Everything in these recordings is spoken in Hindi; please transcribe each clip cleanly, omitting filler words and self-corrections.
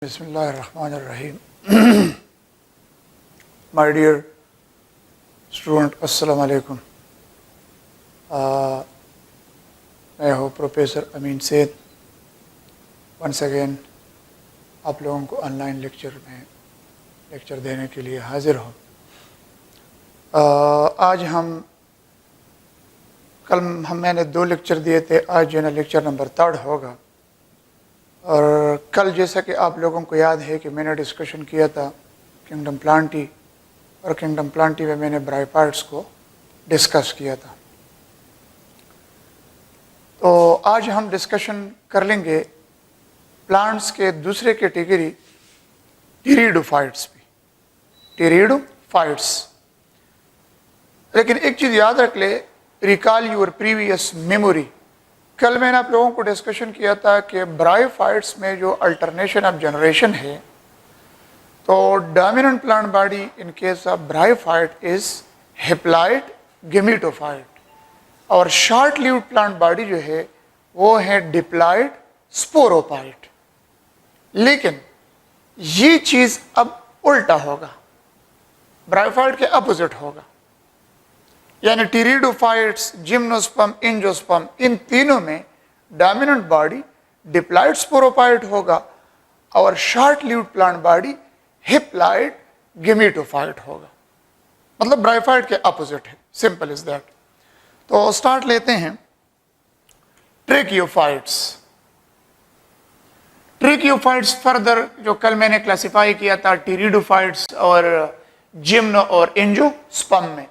बिस्मिल्लाहिर्रहमानिर्रहीम। माय डियर स्टूडेंट, अस्सलाम वालेकुम। मैं हूँ प्रोफेसर अमीन सैद। वंस अगेन आप लोगों को ऑनलाइन लेक्चर देने के लिए हाजिर हूँ। आज मैंने 2 लेक्चर दिए थे। आज जो है ना लेक्चर नंबर 3 होगा। और कल जैसा कि आप लोगों को याद है कि मैंने डिस्कशन किया था किंगडम प्लांटी, और किंगडम प्लांटी में मैंने ब्रायोफाइट्स को डिस्कस किया था। तो आज हम डिस्कशन कर लेंगे प्लांट्स के दूसरे कैटेगरी टीरिडोफाइट्स भी, टीरिडोफाइट्स। लेकिन एक चीज़ याद रख ले, रिकॉल योर प्रीवियस मेमोरी। कल मैंने आप लोगों को डिस्कशन किया था कि ब्रायोफाइट्स में जो अल्टरनेशन ऑफ जनरेशन है, तो dominant plant body in case of bryophyte is haploid gametophyte, और शॉर्ट लिव्ड प्लांट बॉडी जो है वो है डिप्लॉइड स्पोरोफाइट। लेकिन ये चीज़ अब उल्टा होगा, ब्रायोफाइट के अपोजिट होगा। यानी टीरिडोफाइट्स, जिम्नोस्पर्म, एंजियोस्पर्म, इन तीनों में डोमिनेंट बॉडी डिप्लॉइड स्पोरोफाइट होगा और short lived plant body haploid gametophyte होगा। मतलब ब्रायोफाइट के अपोजिट है, सिंपल इज दैट। तो स्टार्ट लेते हैं ट्रेकियोफाइट्स। ट्रेकियोफाइट्स फर्दर जो कल मैंने क्लासिफाई किया था टीरिडोफाइट्स और जिम्नो और एंजियोस्पर्म में।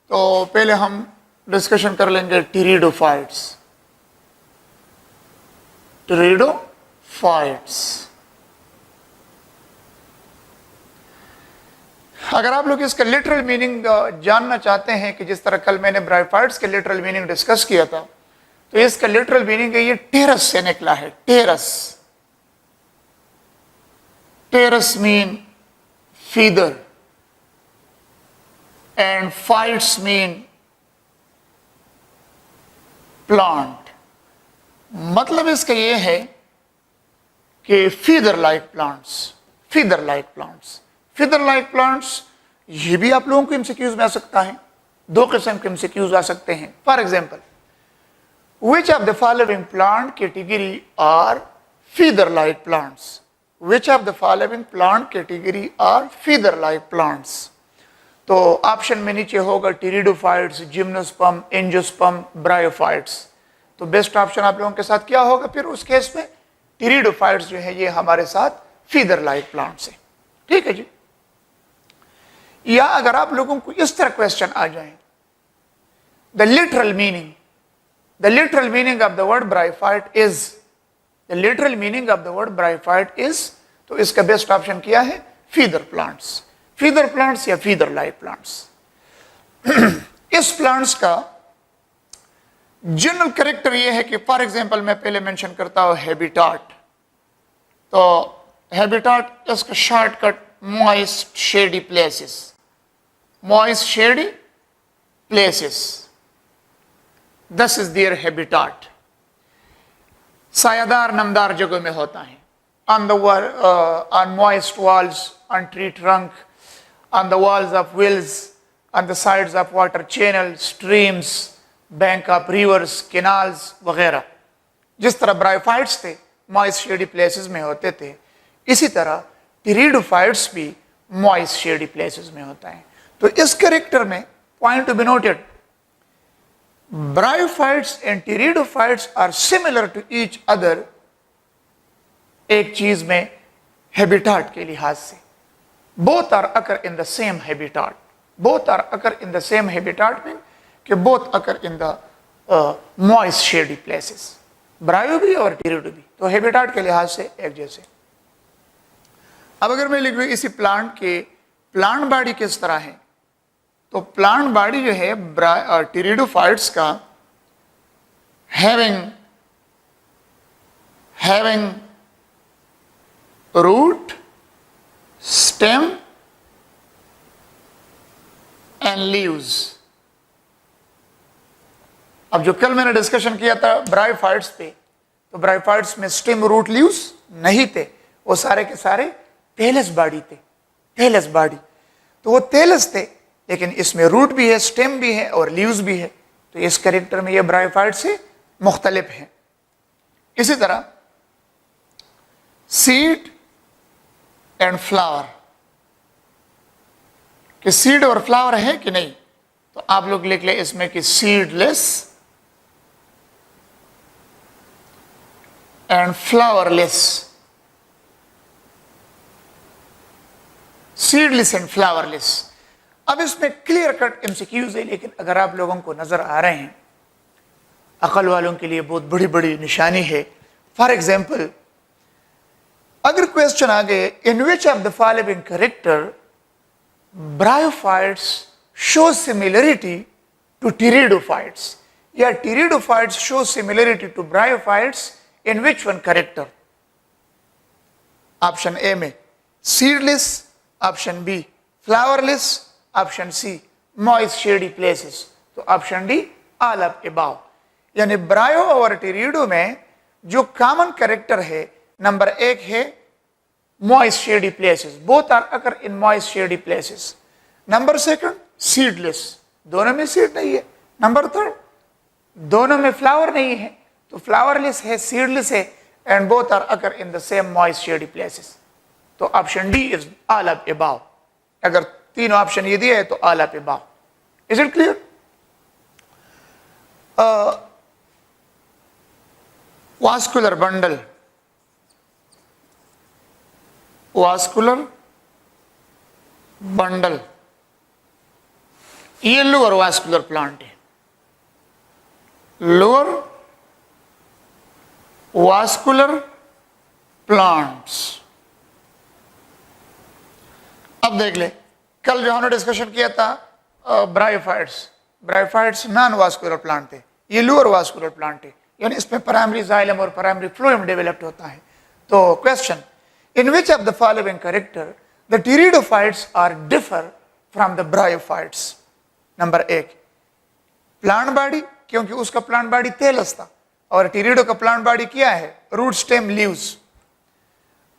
तो पहले हम डिस्कशन कर लेंगे टीरिडोफाइट्स। टीरिडोफाइट्स, अगर आप लोग इसका लिटरल मीनिंग जानना चाहते हैं कि जिस तरह कल मैंने ब्रायोफाइट्स के लिटरल मीनिंग डिस्कस किया था, तो इसका लिटरल मीनिंग है ये टेरस से निकला है। Pteris mean feather and phytes mean plant। मतलब इसका ये है कि फीदर लाइक प्लांट्स ये भी आप लोगों को एमसीक्यूज में आ सकता है। 2 किस्म के एमसीक्यूज आ सकते हैं। For example, which of the following plant category are feather like plants? Which of the following plant category are feather like plants? तो ऑप्शन में नीचे होगा टीरिडोफाइट्स, जिम्नोस्पर्म, एंजियोस्पर्म, ब्रायोफाइट्स। तो बेस्ट ऑप्शन आप लोगों के साथ क्या होगा फिर उस केस में? टीरिडोफाइट्स जो है ये हमारे साथ फीदर लाइक प्लांट्स है। ठीक है जी। या अगर आप लोगों को इस तरह क्वेश्चन आ जाए, the literal meaning of the word bryophyte is, तो इसका बेस्ट ऑप्शन क्या है? फीदर प्लांट्स या फीदर लाइक प्लांट्स। इस प्लांट्स का जनरल कैरेक्टर यह है कि फॉर एग्जांपल मैं पहले मेंशन करता हूं हैबिटाट। तो हैबिटाट इसका shortcut moist shady places, this is their habitat. सायादार नमदार जगहों में होता है, on moist walls, on tree trunk, on the walls of wells, on the sides of water channels, streams, bank of rivers, canals वगैरह। जिस तरह ब्रायोफाइट्स थे मॉइस्ट शेडी प्लेसेस में होते थे, इसी तरह टीरिडोफाइट्स भी मॉइस्ट शेडी प्लेसेस में होता है। तो इस कैरेक्टर में point to be noted, bryophytes and pteridophytes are similar to each other एक चीज में, हैबिटाट के लिहाज से। Both are occur in the same habitat. Both mean कि both occur in the moist shady places. ब्रायो भी और टीरिडो भी, तो हैबिटाट के लिहाज से एक जैसे। अब अगर मैं लिख लूं इसी प्लांट के प्लांट बॉडी किस तरह है, तो प्लांट बॉडी जो है टीरिडोफाइट्स का having root, stem and leaves. अब जो कल मैंने डिस्कशन किया था ब्रायोफाइट्स पे, तो ब्रायोफाइट्स में स्टेम, रूट, लीव्स नहीं थे, वो सारे के सारे टेलस बॉडी थे, टेलस बॉडी। तो वो टेलस थे, लेकिन इसमें रूट भी है, स्टेम भी है और लीव्स भी है। तो इस कैरेक्टर में ये ब्रायोफाइट से मुख्तलिफ है। इसी तरह सीड एंड फ्लावर, कि सीड और फ्लावर है कि नहीं, तो आप लोग लिख ले इसमें कि seedless and flowerless, seedless and flowerless. अब इसमें क्लियर कट एमसीक्यूज है, लेकिन अगर आप लोगों को नजर आ रहे हैं, अकल वालों के लिए बहुत बड़ी बड़ी निशानी है। फॉर एग्जाम्पल, अगर क्वेश्चन आ गए, in which of the following character bryophytes show similarity to pteridophytes, या pteridophytes show similarity to bryophytes, in which one character? Option A में seedless, option B flowerless, option C moist shady places. तो option D all of above. यानी ब्रायो और टीरिडो में जो कॉमन कैरेक्टर है, नंबर एक है moist shady places, both are occur in moist shady places. Number second seedless, दोनों में सीड नहीं है। नंबर थर्ड, दोनों में फ्लावर नहीं है, तो फ्लावरलेस है, सीडलेस है, and both are occur in the same moist shady places. तो option D is all of above. अगर तीनों ऑप्शन ये दिए है तो all of above. Is it clear? Vascular bundle, vascular bundle, ये लोअर वास्कुलर प्लांट है, लोअर वास्कुलर प्लांट्स। अब देख ले, कल जो हमने डिस्कशन किया था bryophytes, bryophytes non vascular plant थे, ये लोअर वास्कुलर प्लांट है, यानी इसमें प्राइमरी जाइलम और प्राइमरी फ्लोएम डेवलप्ड होता है। तो question, in which of the following character the pteridophytes are differ from the bryophytes? Number एक, प्लांट बॉडी, क्योंकि उसका प्लांट बॉडी टेलस था, और टीरिडो का प्लांट बॉडी क्या है? Root stem leaves.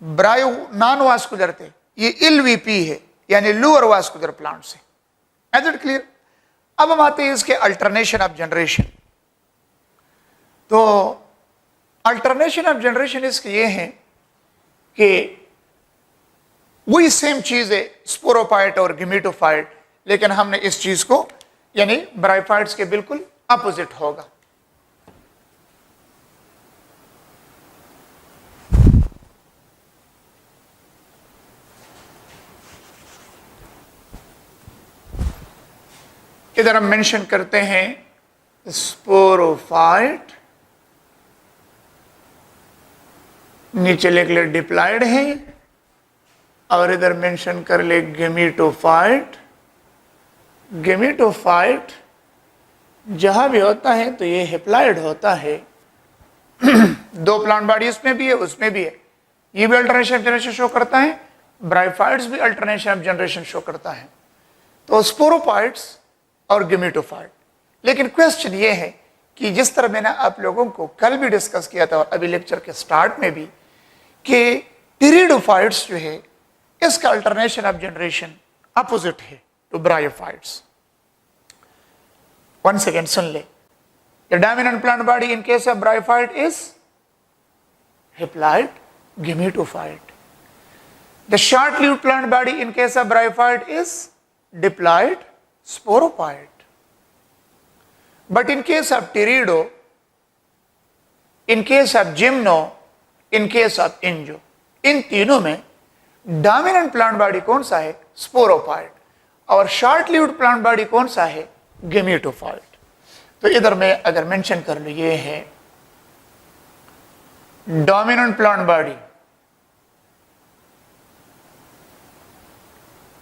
Bryo non vascular थे, ये एलवीपी है, यानी लोअर वास्कुलर प्लांट से। Is it clear? अब हम आते हैं इसके अल्टरनेशन ऑफ जनरेशन। तो अल्टरनेशन ऑफ जनरेशन इसके ये है कि वही सेम चीज है, स्पोरोफाइट और गिमेटोफाइट, लेकिन हमने इस चीज को यानी ब्रायोफाइट्स के बिल्कुल अपोजिट होगा। इधर हम मेंशन करते हैं स्पोरोफाइट, नीचे लिख ले डिप्लॉयड है, और इधर मेंशन कर ले गेमेटोफाइट। गेमेटोफाइट जहां भी होता है तो ये हैप्लॉयड होता है। दो प्लांट बॉडी इसमें भी है, उसमें भी है। ये भी अल्टरनेशन ऑफ जनरेशन शो करता है, ब्रायोफाइट्स भी अल्टरनेशन ऑफ जनरेशन शो करता है। तो स्पोरोफाइट्स और गेमेटोफाइट। लेकिन क्वेश्चन ये है कि जिस तरह मैंने आप लोगों को कल भी डिस्कस किया था और अभी लेक्चर के स्टार्ट में भी, कि टीरिडोफाइट्स जो है इसका अल्टरनेशन ऑफ जनरेशन अपोजिट है टू ब्रायोफाइट्स। वन सेकेंड सुन ले, the dominant plant body in case of bryophyte is haploid gametophyte. The short lived plant body in case of bryophyte is diploid sporophyte. But in case of pterido, in case of gymno, in case of injo, इन तीनों में डोमिनेंट प्लांट बॉडी कौन सा है? स्पोरोफाइट। और शॉर्ट लिव्ड प्लांट बॉडी कौन सा है? गेमेटोफाइट। तो इधर मैं अगर मेंशन कर लूं, ये है dominant plant body,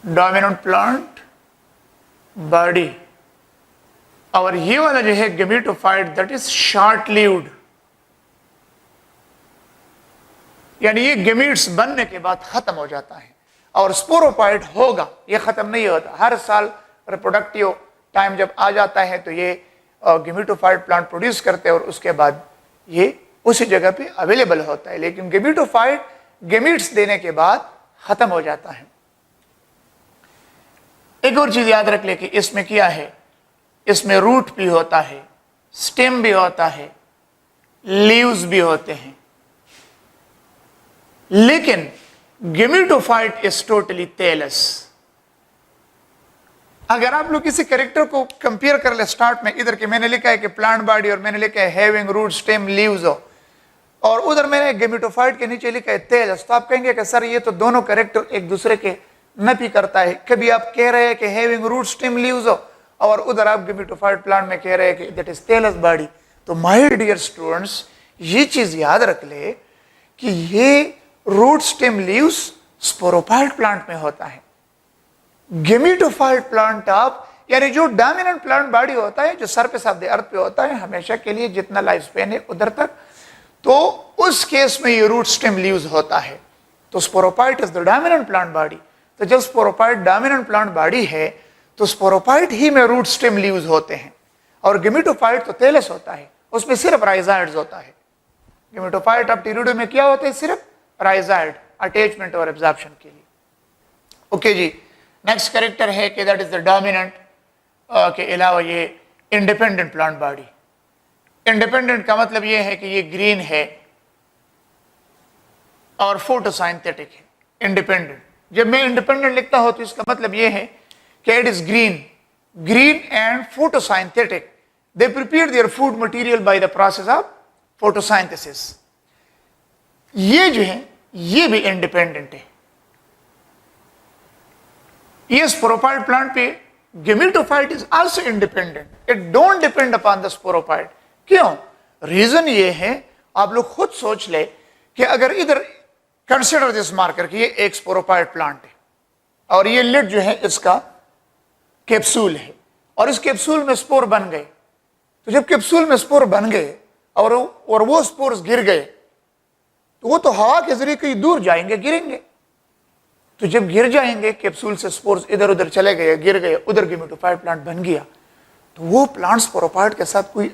dominant plant body, और ये वाला जो है gametophyte, that is short lived, यानी ये गेमीट्स बनने के बाद खत्म हो जाता है। और स्पोरोफाइट होगा, ये खत्म नहीं होता, हर साल रिप्रोडक्टिव टाइम जब आ जाता है तो ये गेमेटोफाइट प्लांट प्रोड्यूस करते हैं और उसके बाद ये उसी जगह पे अवेलेबल होता है। लेकिन गेमेटोफाइट गेमीट्स देने के बाद खत्म हो जाता है। एक और चीज याद रख ले कि इसमें क्या है, इसमें रूट भी होता है, स्टेम भी होता है, लीव्स भी होते हैं, लेकिन गेमेटोफाइट इज टोटली टेलस। अगर आप लोग किसी कैरेक्टर को कंपेयर कर ले, स्टार्ट में इधर के मैंने लिखा है कि प्लांट बॉडी और मैंने लिखा है हैविंग रूट स्टेम लीव्स, और उधर मैंने गेमेटोफाइट के नीचे लिखा है टेलस, तो आप कहेंगे कि सर ये तो दोनों कैरेक्टर एक दूसरे के नफी करता है। कभी आप कह रहे हैं कि हैविंग रूट स्टेम लीव्स और उधर आप गेमेटोफाइट प्लांट में कह रहे हैं कि दैट इज टेलस बॉडी। तो माय डियर स्टूडेंट्स, ये चीज याद रख ले कि ये root stem leaves sporophyte plant में होता है। गेमेटोफाइट प्लांट आप यानी जो डोमिनेंट प्लांट बॉडी होता है, जो सरफेस ऑफ द अर्थ पे होता है हमेशा के लिए, जितना लाइफ स्पेन है उधर तक, तो उस केस में ये रूट स्टेम लीव्स होता है। तो sporophyte is the dominant plant body. तो जब स्पोरोफाइट डोमिनेंट प्लांट बॉडी है तो स्पोरोफाइट ही में रूट स्टेम लीव्स होते हैं, और गेमेटोफाइट तो टेलस होता है, उसमें सिर्फ राइजाइड्स होता है। गेमेटोफाइट ऑफ टीरिडो में क्या होते हैं, सिर्फ राइजाइड, अटैचमेंट और एब्जॉर्प्शन के लिए। ओके जी, नेक्स्ट कैरेक्टर है कि दैट इज द डोमिनेंट के अलावा ये इंडिपेंडेंट प्लांट बॉडी। इंडिपेंडेंट का मतलब ये है कि ये ग्रीन है और फोटोसाइंथेटिक है। इंडिपेंडेंट, जब मैं इंडिपेंडेंट लिखता हूं तो इसका मतलब ये है कि it is green and photosynthetic. They prepare their food material by the process of photosynthesis. ये जो है ये भी इंडिपेंडेंट है। ये स्पोरोफाइट प्लांट पे gametophyte is also independent, it don't depend upon the sporophyte. क्यों? रीजन ये है, आप लोग खुद सोच ले कि अगर इधर कंसिडर दिस मार्कर कि ये एक स्पोरोफाइट प्लांट है और ये लिड जो है इसका कैप्सूल है, और इस कैप्सूल में स्पोर बन गए, तो जब कैप्सूल में स्पोर बन गए और वो स्पोर्स गिर गए तो वो तो हवा के जरिए कहीं दूर जाएंगे, गिरेंगे। तो जब गिर जाएंगे कैप्सूल से स्पोर्स इधर उधर चले गए, गिर गए, उधर गेमेटोफाइट प्लांट बन गया, तो वो प्लांट स्पोरोफाइट के साथ कोई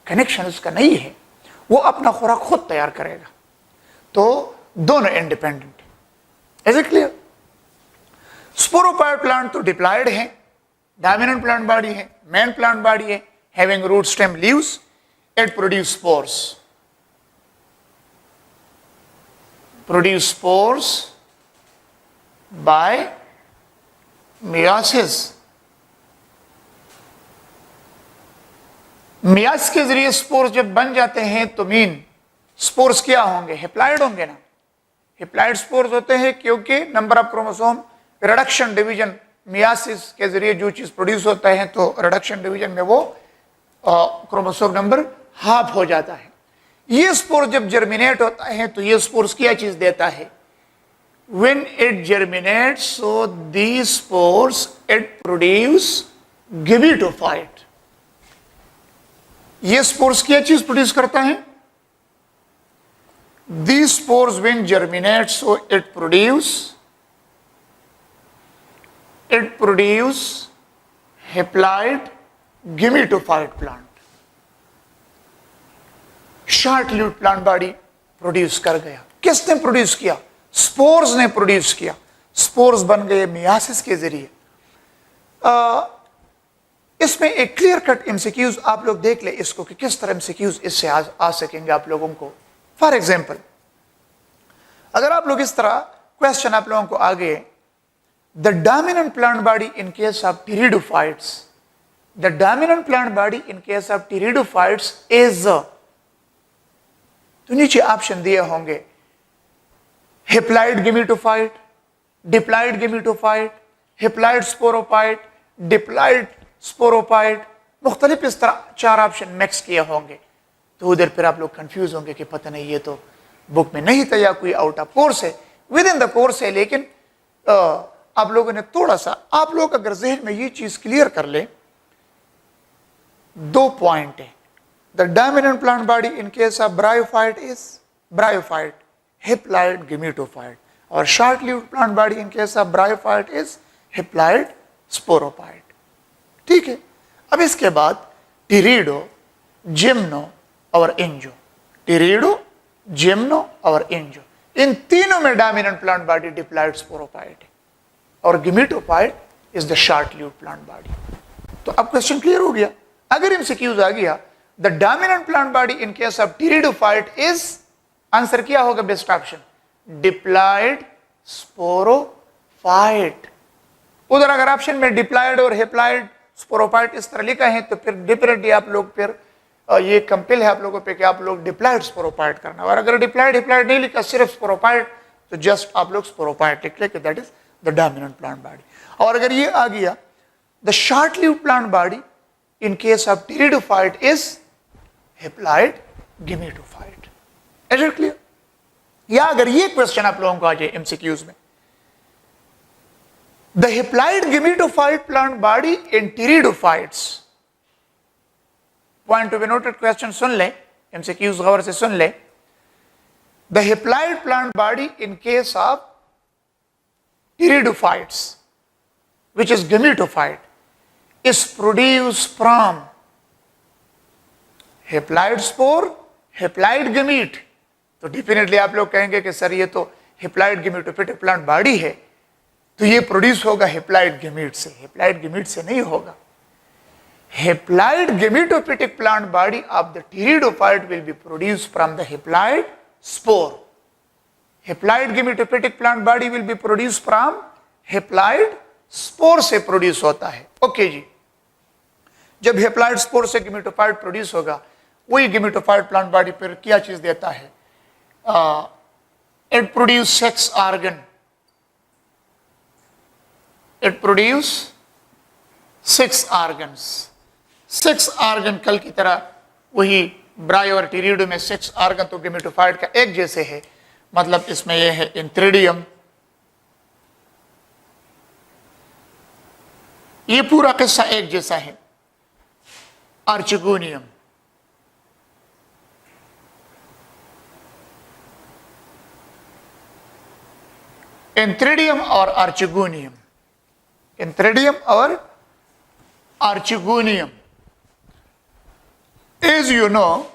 कनेक्शन उसका नहीं है, वो अपना खुराक खुद तैयार करेगा। तो दोनों इंडिपेंडेंट है। Is it clear? Sporophyte plant तो डिप्लॉयड है, डोमिनेंट प्लांट बॉडी है, मेन प्लांट बॉडी है, having root stem leaves, it produce spores by meiosis. Meiosis के जरिए स्पोर्स जब बन जाते हैं तो मीन स्पोर्स क्या होंगे, हैप्लॉइड होंगे ना। हैप्लॉइड स्पोर्स होते हैं क्योंकि number of chromosome reduction division myiasis के जरिए जो चीज प्रोड्यूस होता है, तो रिडक्शन डिवीजन में वो क्रोमोसोम नंबर हाफ हो जाता है। ये स्पोर जब जर्मिनेट होता है तो ये स्पोर्स क्या चीज देता है, when it germinates, so these spores it produce gametophyte। ये स्पोर्स क्या चीज प्रोड्यूस करता है, these spores when germinate, so it produce haploid gametophyte plant। Short lived plant body produce कर गया। किसने प्रोड्यूस किया? स्पोर्स ने प्रोड्यूस किया। स्पोर्स बन गए मियासिस के जरिए। इसमें एक क्लियर कट एमसीक्यूज आप लोग देख ले इसको कि किस तरह एमसीक्यूज इससे आ सकेंगे आप लोगों को। फॉर एग्जाम्पल, अगर आप लोग इस तरह क्वेश्चन आप लोगों को आ गए, the dominant plant body in case of pteridophytes, the dominant plant body in case of pteridophytes is, तो नीचे ऑप्शन दिए होंगे haploid gametophyte, diploid gametophyte, haploid sporophyte, diploid sporophyte, मुख्तलिफ इस तरह 4 ऑप्शन मिक्स किए होंगे। तो उधर फिर आप लोग कंफ्यूज होंगे कि पता नहीं ये तो बुक में नहीं था या कोई आउट ऑफ कोर्स है। विद इन द कोर्स है, लेकिन आप लोगों ने थोड़ा सा, आप लोग अगर जहन में ये चीज क्लियर कर ले, 2 पॉइंट है। The dominant plant body in case of bryophyte is bryophyte, haploid gametophyte, और short-lived plant body in case of bryophyte is haploid sporophyte। ठीक है। अब इसके बाद टीरिडो, जिम्नो और इंजो, टीरिडो, जिम्नो और इंजो, इन तीनों में dominant plant body diploid sporophyte है और gametophyte is the short lived plant body. तो अब क्वेश्चन क्लियर हो गया। अगर एमसीक्यूज आ गया the dominant plant body in case of pteridophyte is, answer क्या होगा बेस्ट ऑप्शन, डिप्लॉयड स्पोरोफाइट। उधर अगर ऑप्शन में डिप्लॉयड और हेप्लॉयड स्पोरोफाइट इस तरह लिखा है तो फिर डिफरेंटली आप लोग फिर ये कंपेल है आप लोगों पे कि आप लोग डिप्लॉयड स्पोरोफाइट करना, और अगर डिप्लॉयड हेप्लॉयड नहीं लिखा सिर्फ स्पोरोफाइट तो जस्ट आप लोग स्पोरोफाइट लिख ले कि that is the dominant plant body. और अगर ये आ गया the short lived plant body in case of pteridophyte is haploid gametophyte. Is it clear? या अगर ये क्वेश्चन आप लोगों को आ जाए एमसीक्यूज में, the haploid gametophyte plant body in pteridophytes, point to be noted, question सुन ले, एमसीक्यूज गौर से सुन ले। The haploid plant body in case of pteridophytes which is gametophyte is produced from haploid spore, haploid gamete। तो डेफिनेटली आप लोग कहेंगे कि सर ये तो haploid gametophytic प्लांट बॉडी है तो ये प्रोड्यूस होगा haploid gamete से। haploid gamete से नहीं होगा। haploid gametophytic plant body of the pteridophyte will be produced from the haploid spore। haploid gametophytic plant body will be produced from haploid spore से प्रोड्यूस होता है। ओके जी, जब हेप्लॉयड स्पोर से गेमेटोफाइट प्रोड्यूस होगा वही गेमेटोफाइट प्लांट बॉडी पर क्या चीज देता है, it produce sex organ, it produce sex organs. Sex organ कल की तरह वही ब्रायो और टेरिडो में सेक्स ऑर्गन तो गेमेटोफाइट का एक जैसे है, मतलब इसमें यह है इंथ्रिडियम, ये पूरा किस्सा एक जैसा है। आर्चिगोनियम, एंथ्रिडियम और आर्चिगोनियम, एंथ्रिडियम और archegonium. As you know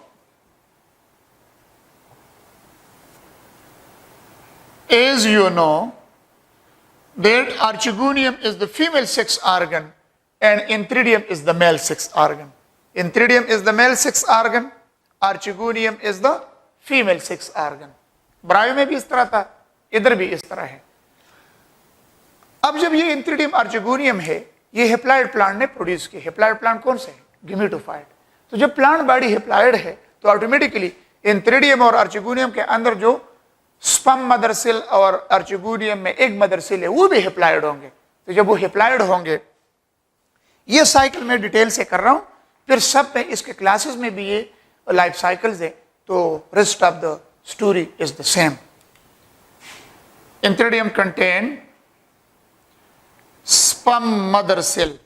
that archegonium is the female sex organ and enthridium is the male sex organ। enthridium is the male sex organ, archegonium is the female sex organ। ब्रायो में भी इस तरह था, इधर भी इस तरह है। अब जब ये enthridium archegonium है ये हेप्लॉयड प्लांट ने प्रोड्यूस किया। हेप्लॉयड प्लांट कौन से है, गेमेटोफाइट। तो जब प्लांट बॉडी हेप्लॉयड है तो ऑटोमेटिकली एंथ्रिडियम और आर्चिगोनियम के अंदर जो स्पर्म मदर सेल और आर्चिगोनियम में एक मदर सेल है वो भी हेप्लॉयड होंगे। तो जब वो हेप्लॉयड होंगे, ये साइकिल में डिटेल से कर रहा हूं, फिर सब में इसके क्लासेस में भी ये लाइफ साइकिल्स है, तो rest of the story is the same. Antheridium contain sperm mother cell,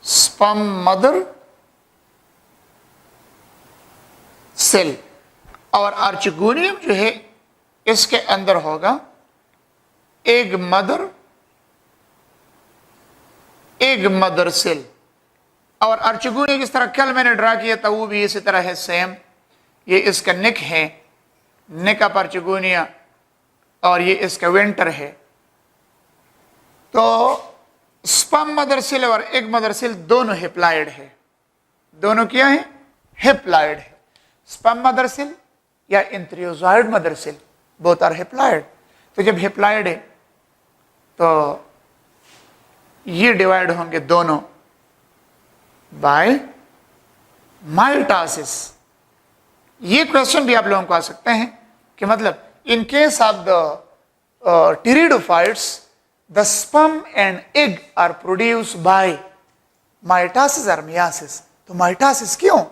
sperm mother cell, और आर्चिगोनियम जो है इसके अंदर होगा एग मदर सेल। और आर्चिगोनियम जिस तरह कल मैंने ड्रा किया था वो भी इसी तरह है सेम। ये इसका नेक है, नेक ऑफ आर्चिगोनिया, और ये इसका वेंटर है। तो स्पर्म मदर सेल और एग मदर सेल दोनों हेप्लॉयड है। दोनों क्या है, हेप्लॉयड है। स्पर्म मदर सेल या antherozoid mother cell both are haploid. तो जब हेप्लॉयड है तो ये डिवाइड होंगे दोनों बाय माइटोसिस। ये क्वेश्चन भी आप लोगों को आ सकते हैं कि मतलब in case of the pteridophytes the sperm and egg are produced by mitosis और मियोसिस। तो माइटोसिस क्यों,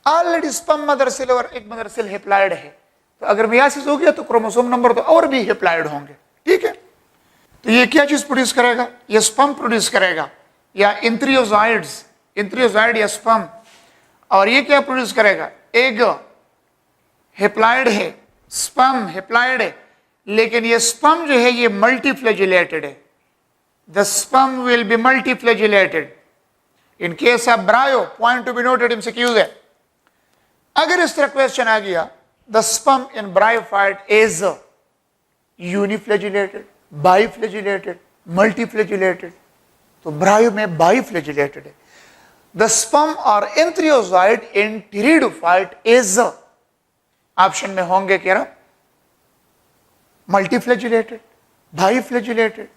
ऑलरेडी स्पर्म मदर सेल और एग मदर सेल हेप्लॉयड है, तो अगर मियोसिस हो गया तो क्रोमोसोम नंबर तो और भी हेप्लॉयड होंगे। ठीक है, तो ये क्या चीज प्रोड्यूस करेगा, ये स्पर्म प्रोड्यूस करेगा या एंथ्रियोजॉइड्स, एंथ्रियोजॉइड या स्पर्म। और ये क्या प्रोड्यूस करेगा, एग हेप्लॉयड है, स्पर्म हेप्लॉयड है, लेकिन ये स्पर्म जो है ये मल्टीफ्लैजिलेटेड है। The sperm will be multiflagellated. In case of bryo, point to be noted MCQs है, अगर इस तरह क्वेश्चन आ गया the sperm in bryophyte is uniflagellated, biflagellated, multiflagellated. तो ब्रायो में बाइफ्लेजिलेटेड है. The sperm or entherozoid in pteridophyte is option में होंगे क्या? Multiflagellated, biflagellated,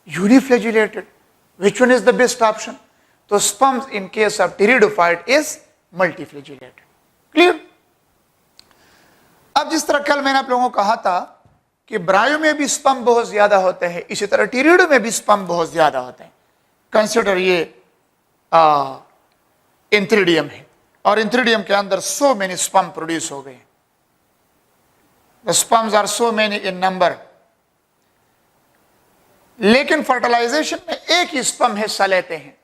uniflagellated. Which one is the best option? तो sperms in case of pteridophyte is multiflagellated. Clear? अब जिस तरह कल मैंने आप लोगों को कहा था कि ब्रायो में भी स्पर्म बहुत ज्यादा होते हैं, इसी तरह टीरिडो में भी स्पर्म बहुत ज्यादा होते हैं. कंसिडर ये इंथ्रिडियम है और इंथ्रिडियम के अंदर सो मेनी स्पर्म प्रोड्यूस हो गए. The sperms are so many in number, लेकिन फर्टिलाइजेशन में एक ही स्पर्म हिस्सा लेते हैं.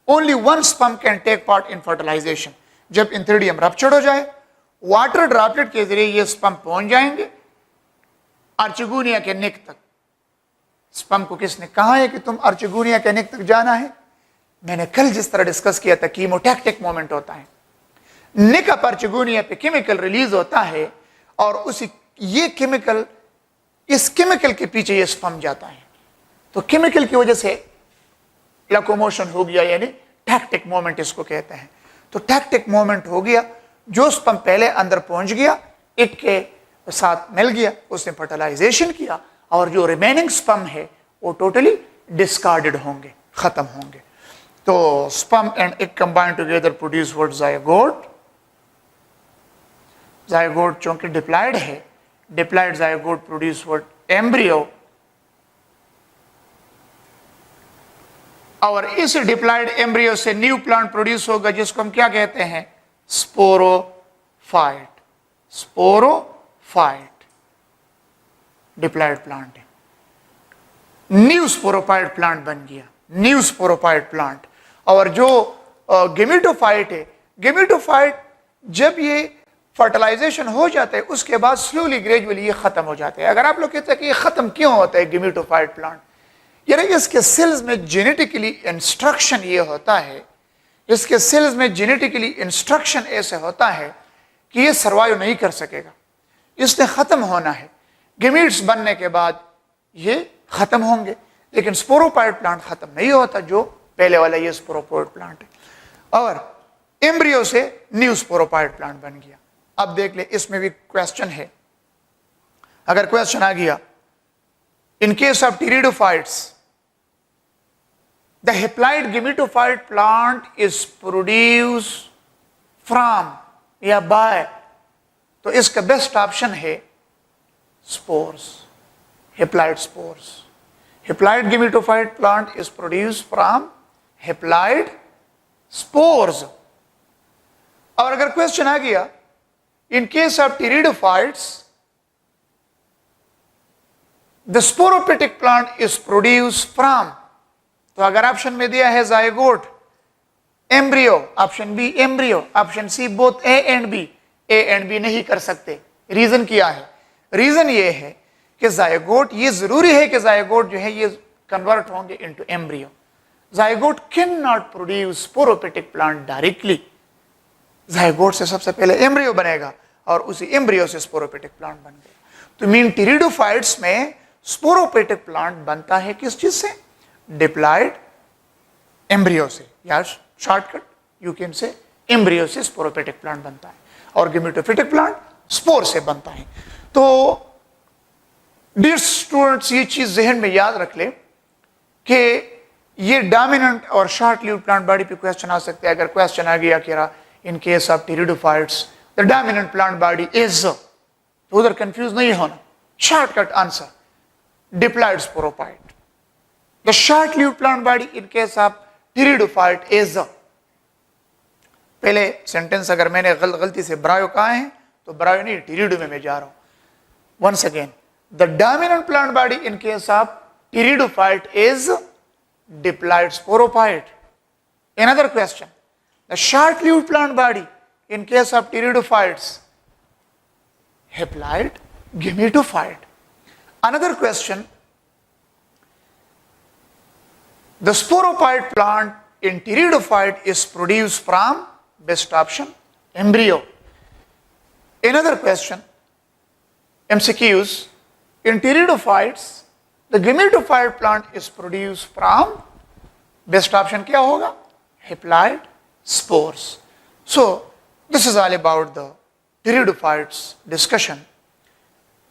Only one sperm can take part in fertilisation. जब इंथ्रिडियम रप्चर्ड हो जाए, वाटर ड्रॉपलेट के जरिए ये स्पर्म पहुंच जाएंगे आर्चिगोनिया के निक तक. स्पर्म को किसने कहा है कि तुम आर्चिगोनिया के निक तक जाना है? मैंने कल जिस तरह डिस्कस किया था, कीमोटैक्टिक मोमेंट होता है, निक ऑफ आर्चिगोनिया पे केमिकल रिलीज होता है और उसी ये केमिकल, इस केमिकल के पीछे ये स्पर्म जाता है. तो केमिकल की वजह से लोकोमोशन हो गया, यानी टैक्टिक मोमेंट इसको कहते हैं. तो टैक्टिक मोमेंट हो गया, जो स्पर्म पहले अंदर पहुंच गया, एक के साथ मिल गया, उसने फर्टिलाइजेशन किया और जो रिमेनिंग स्पर्म है वो टोटली डिस्कार्डेड होंगे, खत्म होंगे. तो sperm and egg combine together produce what? Zygote. Zygote चूंकि डिप्लॉयड है, diploid zygote produce what? Embryo. और इस डिप्लॉयड एम्ब्रियो से न्यू प्लांट प्रोड्यूस होगा जिसको हम क्या कहते हैं? स्पोरोफाइट. स्पोरोफाइट डिप्लॉयड प्लांट है. न्यू स्पोरोफाइट प्लांट बन गया, न्यू स्पोरोफाइट प्लांट. और जो गेमेटोफाइट है, गेमेटोफाइट जब ये फर्टिलाइजेशन हो जाता है उसके बाद स्लोली ग्रेजुअली ये खत्म हो जाता है. अगर आप लोग कहते हैं कि ये खत्म क्यों होता है गेमेटोफाइट प्लांट, यानी इसके सेल्स में जेनेटिकली इंस्ट्रक्शन ये होता है, इसके सेल्स में जेनेटिकली इंस्ट्रक्शन ऐसे होता है कि ये सर्वाइव नहीं कर सकेगा, इसने खत्म होना है. गेमीट्स बनने के बाद ये खत्म होंगे, लेकिन स्पोरोफाइट प्लांट खत्म नहीं होता जो पहले वाला ये स्पोरोफाइट प्लांट है. और एम्ब्रियो से न्यू स्पोरोफाइट प्लांट बन गया. अब देख ले, इसमें भी क्वेश्चन है. अगर क्वेश्चन आ गया, in case of pteridophytes the haploid gametophyte plant is produced from या by, तो इसका बेस्ट ऑप्शन है spores, haploid spores. Haploid gametophyte plant is produced from haploid spores. और अगर क्वेश्चन आ गया, in case of pteridophytes the sporophytic plant is produced from, तो अगर ऑप्शन में दिया है zygote, embryo, option B embryo, option C both A and B. A and B नहीं कर सकते. रीजन क्या है? रीजन ये है कि जायगोट, ये जरूरी है कि जायगोट जो है ये कन्वर्ट होंगे into embryo. Zygote can not produce sporophytic plant directly. Zygote से सबसे पहले एम्ब्रियो बनेगा और उसी एम्ब्रियो से स्पोरोफिटिक प्लांट बन गया. तो मीन टीरिडोफाइट्स में स्पोरोफिटिक प्लांट बनता है किस चीज से? डिप्लॉयड एम्ब्रियो से, या shortcut you can say embryo से स्पोरोफिटिक प्लांट बनता है और गेमेटोफिटिक प्लांट स्पोर से बनता है. तो डियर स्टूडेंट्स, ये चीज जहन में याद रख ले कि ये डोमिनेंट और शॉर्ट लीव्ड प्लांट बॉडी पे क्वेश्चन आ सकते हैं. अगर क्वेश्चन आ गया कि in case of pteridophytes the dominant plant body is, तो उधर कंफ्यूज नहीं होना. Shortcut answer diploid sporophyte. The short-lived plant body in case of pteridophyte is. पहले सेंटेंस अगर मैंने गलती से ब्रायो कहा है तो ब्रायो नहीं, टीरिडो में मैं जा रहा हूं. Once again, the dominant plant body in case of pteridophyte is diploid sporophyte. Another question, the short-lived plant body in case of pteridophytes, haploid gametophyte. Another question, the sporophyte plant in pteridophyte is produced from, best option, embryo. Another question, MCQs. In pteridophytes, the gametophyte plant is produced from, best option क्या होगा? Haploid spores. So this is all about the pteridophytes discussion.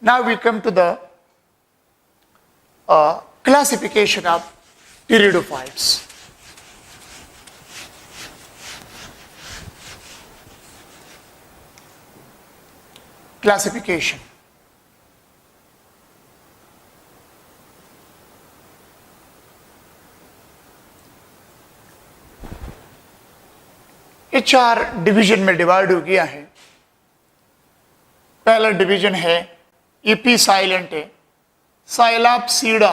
Now we come to the classification of pteridophytes. Classification. ये 4 डिवीजन में डिवाइड हो गया है। पहला डिवीजन है, ये पी साइलेंट है, साइलाप्सीडा।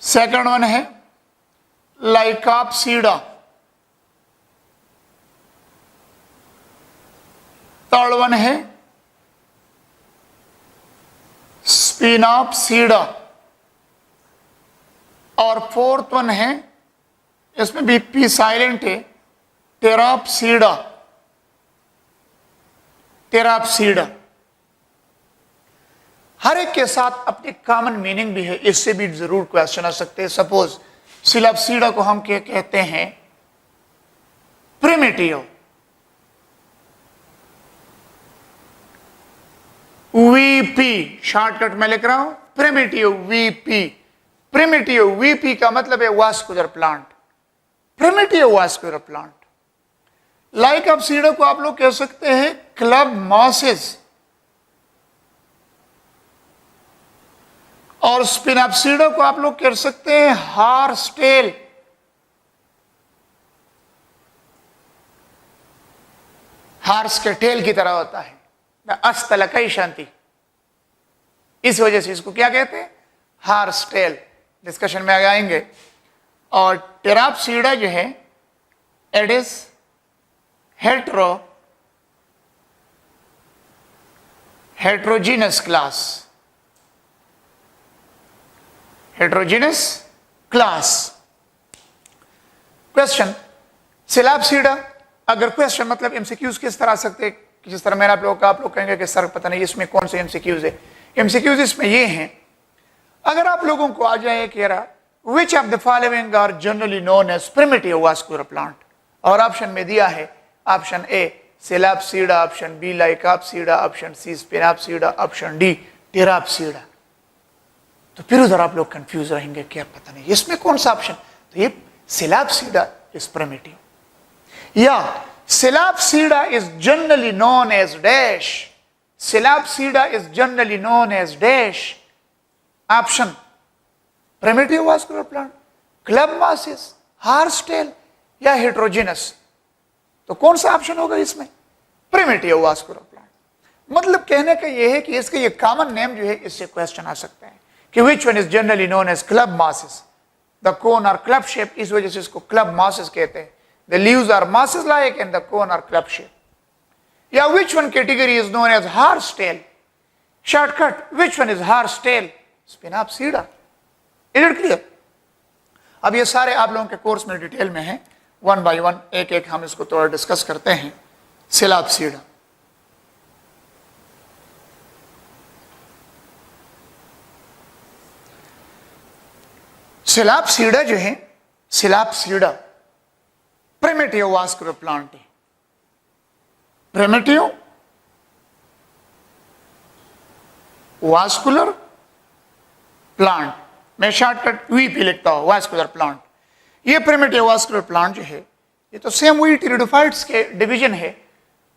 सेकंड वन है लाइकाप्सीडा। थर्ड वन है स्पिनाप्सीडा। और फोर्थ वन है, इसमें भी पी साइलेंट है, टेराप्सीडा। टेराप्सीडा हर एक के साथ अपनी कॉमन मीनिंग भी है, इससे भी जरूर क्वेश्चन आ सकते हैं। सपोज सिलाप्सीडा को हम क्या कहते हैं? प्रिमिटिव। वीपी शॉर्टकट में लिख रहा हूं, प्रिमिटिव वीपी। प्रिमिटिव वीपी का मतलब है vascular plant, primitive vascular plant. Lycopsida को आप लोग कह सकते हैं क्लब मॉसेस, और स्पिनाप्सीडा को आप लोग कह सकते हैं हार्सटेल। हार्स के टेल की तरह होता है, अस्तलकई शांति, इस वजह से इसको क्या कहते हैं? हार्सटेल। डिस्कशन में आगे आएंगे। और टेराप्सीडा जो है, एडिस heterogeneous class, heterogeneous class. Question, Psilopsida, अगर क्वेश्चन मतलब एमसीक्यूज किस तरह आ सकते हैं, जिस तरह मैंने आप लोग कहेंगे कि सर पता नहीं इसमें कौन से एमसीक्यूज है। एमसीक्यूज इसमें ये हैं, अगर आप लोगों को आ जाए कह रहा which of the following are generally known as primitive vascular plant, और ऑप्शन में दिया है option A Psilopsida, option B Lycopsida, option C Sphenopsida, option D Pteropsida. तो फिर उधर आप लोग कंफ्यूज रहेंगे, क्या पता नहीं इसमें कौन सा ऑप्शन। तो ये सिलाप्सीडा इज प्रिमिटिव, या Psilopsida is generally known as dash, Psilopsida is generally known as dash. Option primitive vascular plant, club mosses, horsetail या हेट्रोजीनस। तो कौन सा ऑप्शन होगा इसमें? Primitive vascular plant. मतलब कहने का यह है कि इसके ये कॉमन नेम जो है, इससे क्वेश्चन आ सकते हैं कि which one is generally known as club mosses. The cone are club shape, इस वजह से इसको क्लब मॉसेस कहते हैं। The leaves are mosses like and the cone are club shape. या which one category is known as horsetail. Shortcut, which one is horsetail? Sphenopsida. Is it clear? अब ये सारे आप लोगों के कोर्स में डिटेल में है, वन बाय वन एक एक हम इसको थोड़ा डिस्कस करते हैं। सिलाप्सीडा, सिलाप्सीडा जो है, सिलाप्सीडा प्रिमिटिव वास्कुलर प्लांट है। प्रिमिटिव वास्कुलर प्लांट, मैं शॉर्टकट वीपी लिखता हूं, वास्कुलर प्लांट। ये प्रिमिटिव वास्कुलर प्लांट जो है, ये तो सेम वही टेरिडोफाइट्स के डिवीजन है,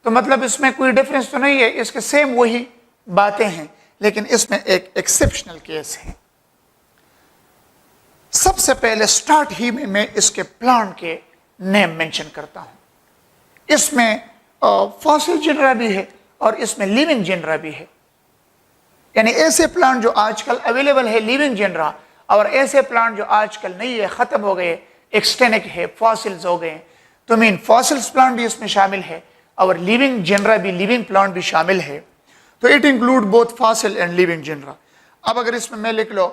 तो मतलब इसमें कोई डिफरेंस तो नहीं है, इसके सेम वही बातें हैं, लेकिन इसमें एक एक्सेप्शनल केस है। सबसे पहले स्टार्ट ही में मैं इसके प्लांट के नेम मेंशन करता हूं। इसमें फॉसिल जेनरा भी है और इसमें लिविंग जेनरा भी है, यानी ऐसे प्लांट जो आजकल अवेलेबल है लिविंग जेनरा, और ऐसे प्लांट जो आजकल नहीं है, खत्म हो गए, एक्सटेनिक है, फॉसिल्स हो गए। तो मीन फॉसिल्स प्लांट भी इसमें शामिल है और लिविंग जेनरा भी, लिविंग प्लांट भी शामिल है। तो it include both fossil and living genera. अब अगर इसमें मैं लिख लो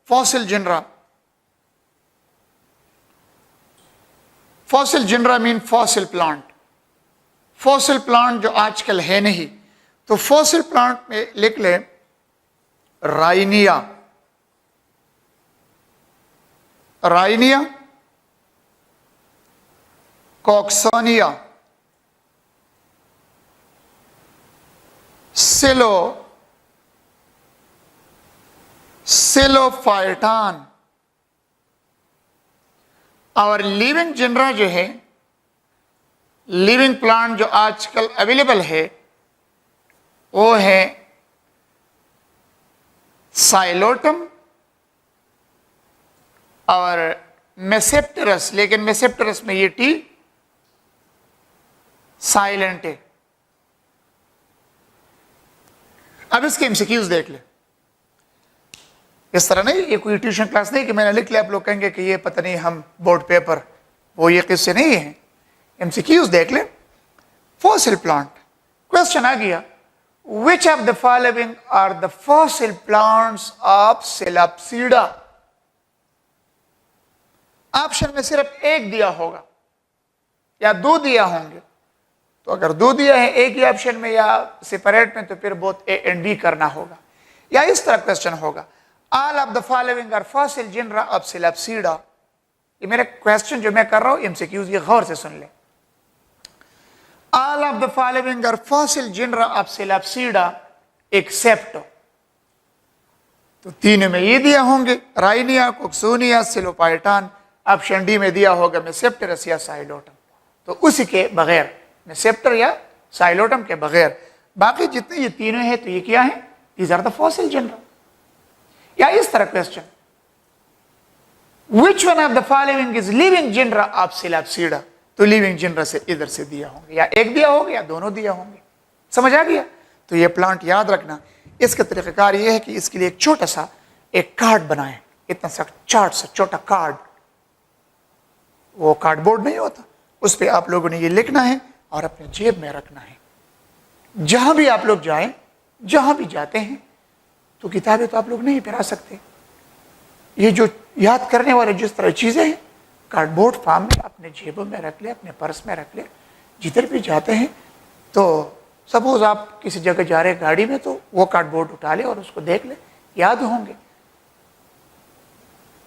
fossil genera, fossil genera mean fossil plant, fossil plant जो आजकल है नहीं, तो फॉसिल प्लांट में लिख लें राइनिया, राइनिया, कॉक्सोनिया, सिलोफाइटान। और लिविंग जनरा जो है, लिविंग प्लांट जो आजकल अवेलेबल है वो है साइलोटम और मेसेप्टेरस, लेकिन मेसेप्टेरस में ये टी साइलेंट है। अब इसके एमसीक्यूज देख ले। इस तरह नहीं, ये कोई ट्यूशन क्लास नहीं कि मैंने लिख लिया आप लोग कहेंगे कि ये पता नहीं हम बोर्ड पेपर, वो ये किससे नहीं है। एमसीक्यूज देख ले। फॉसिल प्लांट, क्वेश्चन आ गया, which of the following are the fossil plants of Psilopsida. Option में सिर्फ एक दिया होगा या दो दिया होंगे, तो अगर दो दिया है एक ही ऑप्शन में या सेपरेट में, तो फिर बोथ ए एंड बी करना होगा। या इस तरह क्वेश्चन होगा, all of the following are fossil genera of Psilopsida. ये मेरा क्वेश्चन जो मैं कर रहा हूं एमसीक्यूज, ये गौर से सुन ले। All of the following are fossil genera of Psilopsida except, तो तीनों में ये दिया होंगे, Rhynia, Cooksonia, Psilophyton. Option D में दिया होगा मेसेप्टेरस या साइलोटम, तो उसी के बगैर, मेसेप्टर या साइलोटम के बगैर बाकी जितने ये तीनों हैं, तो ये क्या है, these are the fossil genera. या इस तरह question, which one of the following is living genera of Psilopsida, तो लिविंग जिनरा से इधर से दिया होंगे, या एक दिया होगा या दोनों दिया होंगे। समझ आ गया। तो ये प्लांट याद रखना। इसका तरीकाकार ये है कि इसके लिए एक छोटा सा एक कार्ड बनाएं, इतना सा चार्ट सा छोटा कार्ड, वो कार्डबोर्ड नहीं होता, उस पर आप लोगों ने ये लिखना है और अपने जेब में रखना है। जहां भी आप लोग जाएं, जहां भी जाते हैं, तो किताबें तो आप लोग नहीं फिरा सकते। ये जो याद करने वाले जिस तरह चीजें हैं, कार्डबोर्ड फॉर्म में अपने जेबों में रख ले, अपने पर्स में रख ले। जिधर भी जाते हैं, तो सपोज आप किसी जगह जा रहे गाड़ी में, तो वो कार्डबोर्ड उठा ले और उसको देख ले, याद होंगे।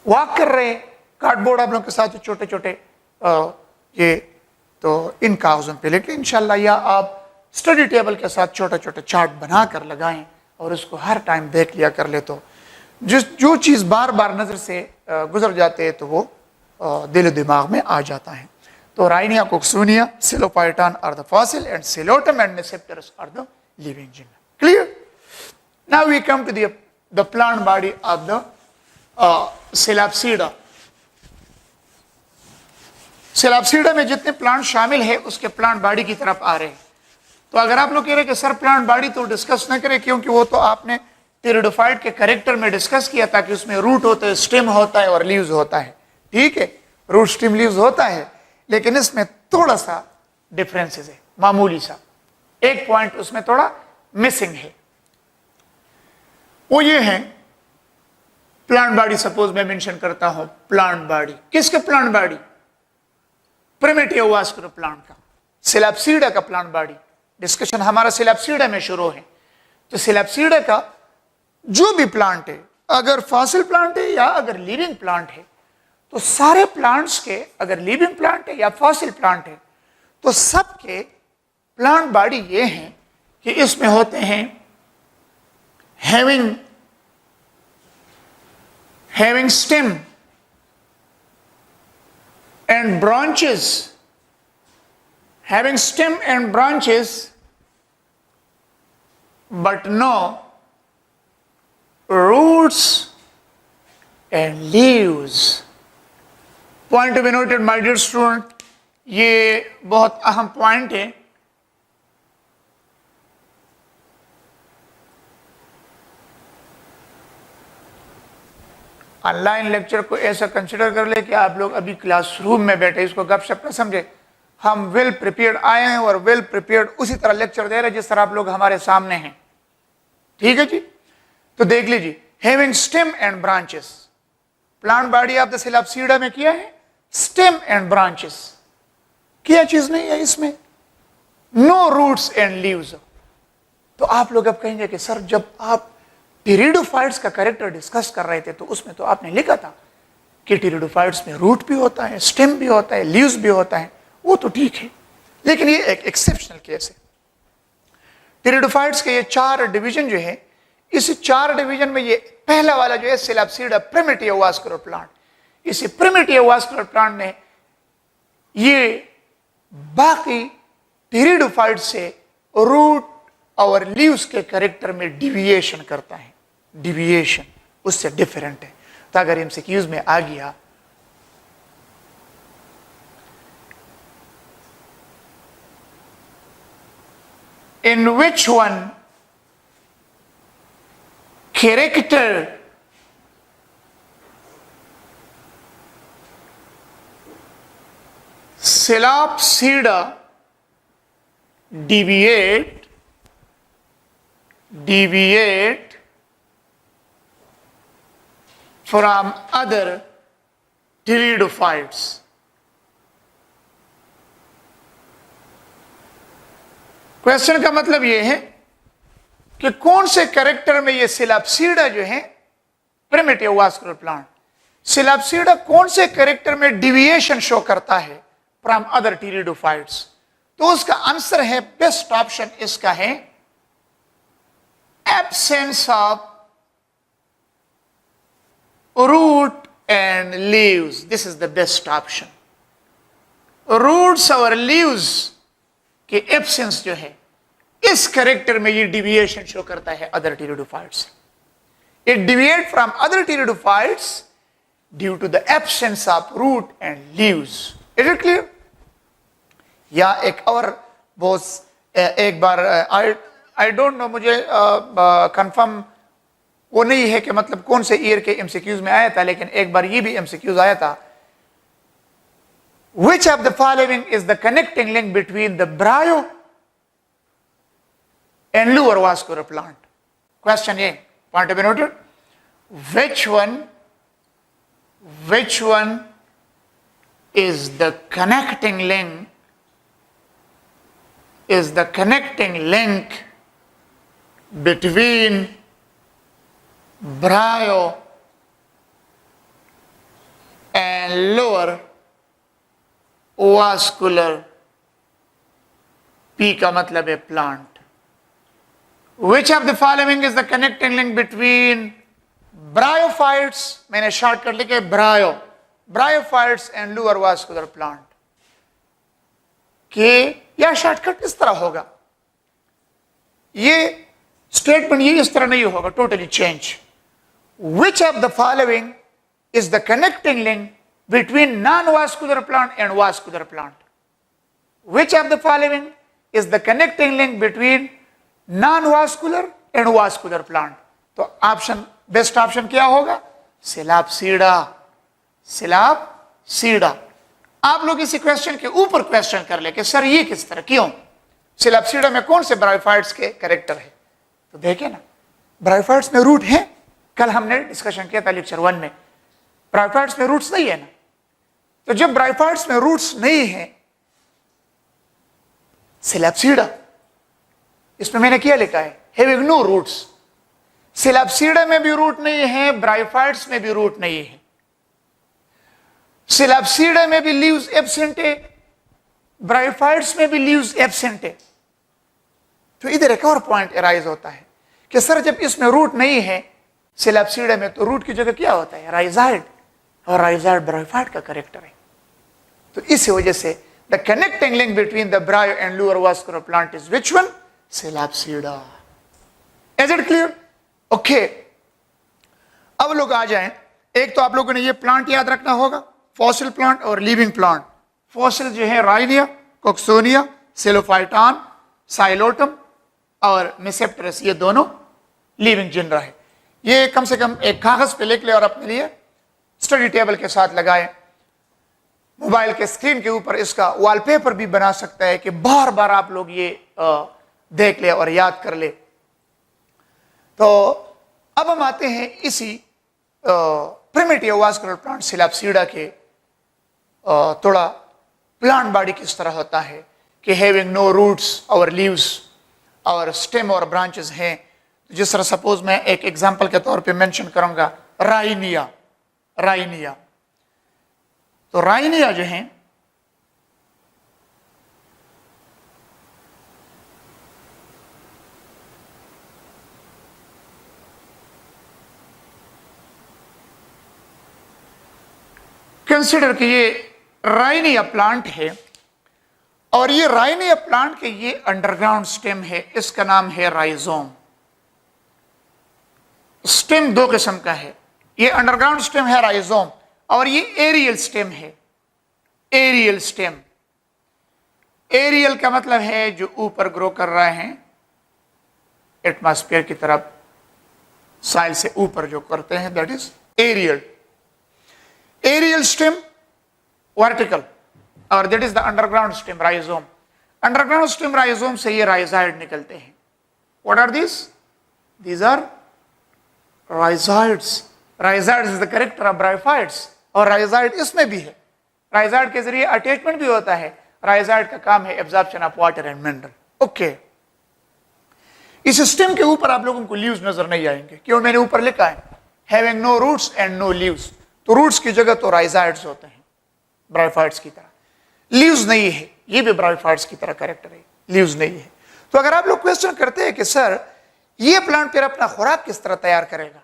वॉक कर रहे कार्डबोर्ड आप लोगों के साथ छोटे छोटे ये, तो इन कागजों पे लिख लें इंशाल्लाह, या आप स्टडी टेबल के साथ छोटा छोटा चार्ट बना कर लगाएं और उसको हर टाइम देख लिया कर ले। तो जो चीज़ बार बार नज़र से गुजर जाते हैं, तो वो दिल दिमाग में आ जाता है। तो Rhynia, Cooksonia, Psilophyton are the fossil and Psilotum and Tmesipteris are the living genera. Clear? Now we come to the plant body of the Psilopsida. Psilopsida में जितने प्लांट शामिल है उसके प्लांट बॉडी की तरफ आ रहे हैं। तो अगर आप लोग कह रहे हैं कि सर प्लांट बॉडी तो डिस्कस न करें, क्योंकि वो तो आपने टेरिडोफाइट के कैरेक्टर में डिस्कस किया था कि उसमें रूट होता है, स्टेम होता है और लीव्स होता है। ठीक है, रूट, स्टेम, लीव्स होता है, लेकिन इसमें थोड़ा सा डिफरेंसेस है, मामूली सा। एक पॉइंट उसमें थोड़ा मिसिंग है, वो ये है प्लांट बॉडी। सपोज मैं मेंशन करता हूं प्लांट बॉडी, किसका plant body? Primitive vascular plant का, सेलाप्सीडा का प्लांट बॉडी। डिस्कशन हमारा सेलाप्सीडा में शुरू है। तो सेलाप्सीडा का जो भी प्लांट है, अगर फॉसिल प्लांट है या अगर लिविंग प्लांट है, तो सारे प्लांट्स के, अगर लिविंग प्लांट है या फॉसिल प्लांट है, तो सबके प्लांट बॉडी ये हैं कि इसमें होते हैं having stem and branches, having stem and branches, but no roots and leaves. Point to be noted, my dear student, ये बहुत अहम पॉइंट है। ऑनलाइन लेक्चर को ऐसा कंसिडर कर ले कि आप लोग अभी क्लासरूम में बैठे, इसको गपशप न समझे। हम वेल प्रिपेयर्ड आए हैं और वेल प्रिपेयर्ड उसी तरह लेक्चर दे रहे हैं जिस तरह आप लोग हमारे सामने हैं। ठीक है जी? तो देख लीजिए, having stem and branches, plant body of the Psilopsida में किया है स्टेम एंड ब्रांचेस। क्या चीज नहीं है इसमें? No roots and leaves. तो आप लोग अब कहेंगे कि सर जब आप टेरिडोफाइट्स का कैरेक्टर डिस्कस कर रहे थे तो उसमें तो आपने लिखा था कि टेरिडोफाइट्स में रूट भी होता है, स्टेम भी होता है, लीव्स भी होता है। वो तो ठीक है, लेकिन ये एक एक्सेप्शनल केस है। टेरिडोफाइट्स के ये 4 डिवीजन जो है, इस 4 डिवीजन में ये पहला वाला जो है सिलाप्सीडा प्रिमिटिव वास्कुलर प्लांट, इसी प्रिमिटिव वास्कुलर प्लांट में ये बाकी टेरिडोफाइट से रूट और लीव्स के कैरेक्टर में डिविएशन करता है। डिविएशन उससे डिफरेंट है। तो अगर एमसीक्यूज में आ गया in which one character Selapsida deviate from other pteridophytes? Question का मतलब यह है कि कौन से कैरेक्टर में ये सिलाप्सीडा जो है प्रिमिटिव वास्कुलर प्लांट, सिलाप्सीडा कौन से कैरेक्टर में डिविएशन शो करता है फ्रॉम अदर टेरिडोफाइट्स? तो उसका आंसर है, बेस्ट ऑप्शन इसका है absence of root and leaves. This is the best option. Roots और लीव्स के एब्सेंस जो है, इस कैरेक्टर में ये डिविएशन शो करता है other pteridophytes. It deviate from other pteridophytes due to the absence of root and leaves. Is it clear? या एक और बहुत एक बार आई डोंट नो, मुझे कंफर्म वो नहीं है कि मतलब कौन से ईयर के एमसीक्यूज में आया था, लेकिन एक बार ये भी एमसीक्यूज आया था, which of the following is the connecting link between the bryo and lower vascular plant? Question A, point to be noted. Which one is the connecting link between bryo and lower vascular? P का मतलब है plant. Which of the following is the connecting link between bryophytes, मैंने शॉर्टकट लिखे bryophytes and lower vascular plant? कि यह शॉर्टकट इस तरह होगा, ये स्टेटमेंट ये इस तरह नहीं होगा, totally change. Which of the following is the connecting link between non-vascular plant and vascular plant? Which of the following is the connecting link between non-vascular and vascular plant? तो ऑप्शन, बेस्ट ऑप्शन क्या होगा? सिलाप्सीडा। आप लोग इसी क्वेश्चन के ऊपर क्वेश्चन कर ले कि सर ये किस तरह, क्यों? सिलाप्सीडा में कौन से ब्रायोफाइट्स के कैरेक्टर है? तो देखिए ना, ब्रायोफाइट्स में रूट है, कल हमने डिस्कशन किया था लेक्चर 1 में। ब्रायोफाइट्स में रूट्स नहीं है ना, तो जब ब्रायोफाइट्स में रूट्स नहीं है, सिलाप्सीडा, इसमें मैंने क्या लिखा है? Having no roots. सिलाप्सीडा में भी रूट नहीं है, ब्रायोफाइट्स में भी रूट नहीं है। सिलाप्सीडा में भी लीव्स एब्सेंट है, ब्रायोफाइट्स में भी लीव्स एब्सेंट है। तो इधर एक और पॉइंट अराइज होता है कि सर जब इसमें रूट नहीं है सिलाप्सीडा में, तो रूट की जगह क्या होता है? राइजाइड, और राइजाइड ब्रायोफाइट का कैरेक्टर है। तो इसी वजह से the connecting link between the bryo and lower vascular plant is which one? Psilopsida. Is it clear? Okay, अब लोग आ जाएं। एक तो आप लोगों ने ये प्लांट याद रखना होगा, फॉसिल प्लांट और लिविंग प्लांट। फॉसिल जो है राइनिया, कोक्सोनिया, सेलोफाइटान, साइलोटम और मिसेप्टेरस, ये दोनों लिविंग जिनरा है। ये कम से कम एक कागज पे लिख ले और अपने लिए स्टडी टेबल के साथ लगाए। मोबाइल के स्क्रीन के ऊपर इसका वॉलपेपर भी बना सकता है कि बार बार आप लोग ये देख ले और याद कर ले। तो अब हम आते हैं इसी प्रिमिटिव वास्कुलर प्लांट सिलाप्सीडा के थोड़ा प्लांट बॉडी किस तरह होता है, कि हैविंग नो रूट्स और लीव्स और स्टेम और ब्रांचेस हैं। जिस तरह सपोज मैं एक एग्जांपल के तौर पे मेंशन करूंगा राइनिया। राइनिया, तो राइनिया जो है कंसिडर कि ये राइनिया प्लांट है और ये राइनिया प्लांट के ये अंडरग्राउंड स्टेम है, इसका नाम है राइजोम। स्टेम दो किस्म का है, ये अंडरग्राउंड स्टेम है राइजोम और ये एरियल स्टेम है। एरियल स्टेम, एरियल का मतलब है जो ऊपर ग्रो कर रहे हैं एटमॉस्फेयर की तरफ, साइल से ऊपर जो करते हैं, that is aerial. Aerial stem vertical और that is the underground stem rhizome. Underground stem rhizome से ये राइजाइड निकलते हैं। What are this? These are rhizoids. Rhizoids is the character of bryophytes और राइजाइड इसमें भी है। राइजाइड के जरिए अटैचमेंट भी होता है। राइजाइड का काम है absorption of water and mineral. Okay, इस स्टेम के ऊपर आप लोगों को लीव्स नजर नहीं आएंगे, क्यों? मैंने ऊपर लिखा है having no roots and no leaves, तो रूट्स की जगह तो राइजाइड्स होते हैं ब्रायोफाइट्स की तरह। लीव्स नहीं है, ये भी ब्रायोफाइट्स की तरह कैरेक्टर है, लीव्स नहीं है। तो अगर आप लोग क्वेश्चन करते हैं कि सर ये प्लांट फिर अपना खुराक किस तरह तैयार करेगा,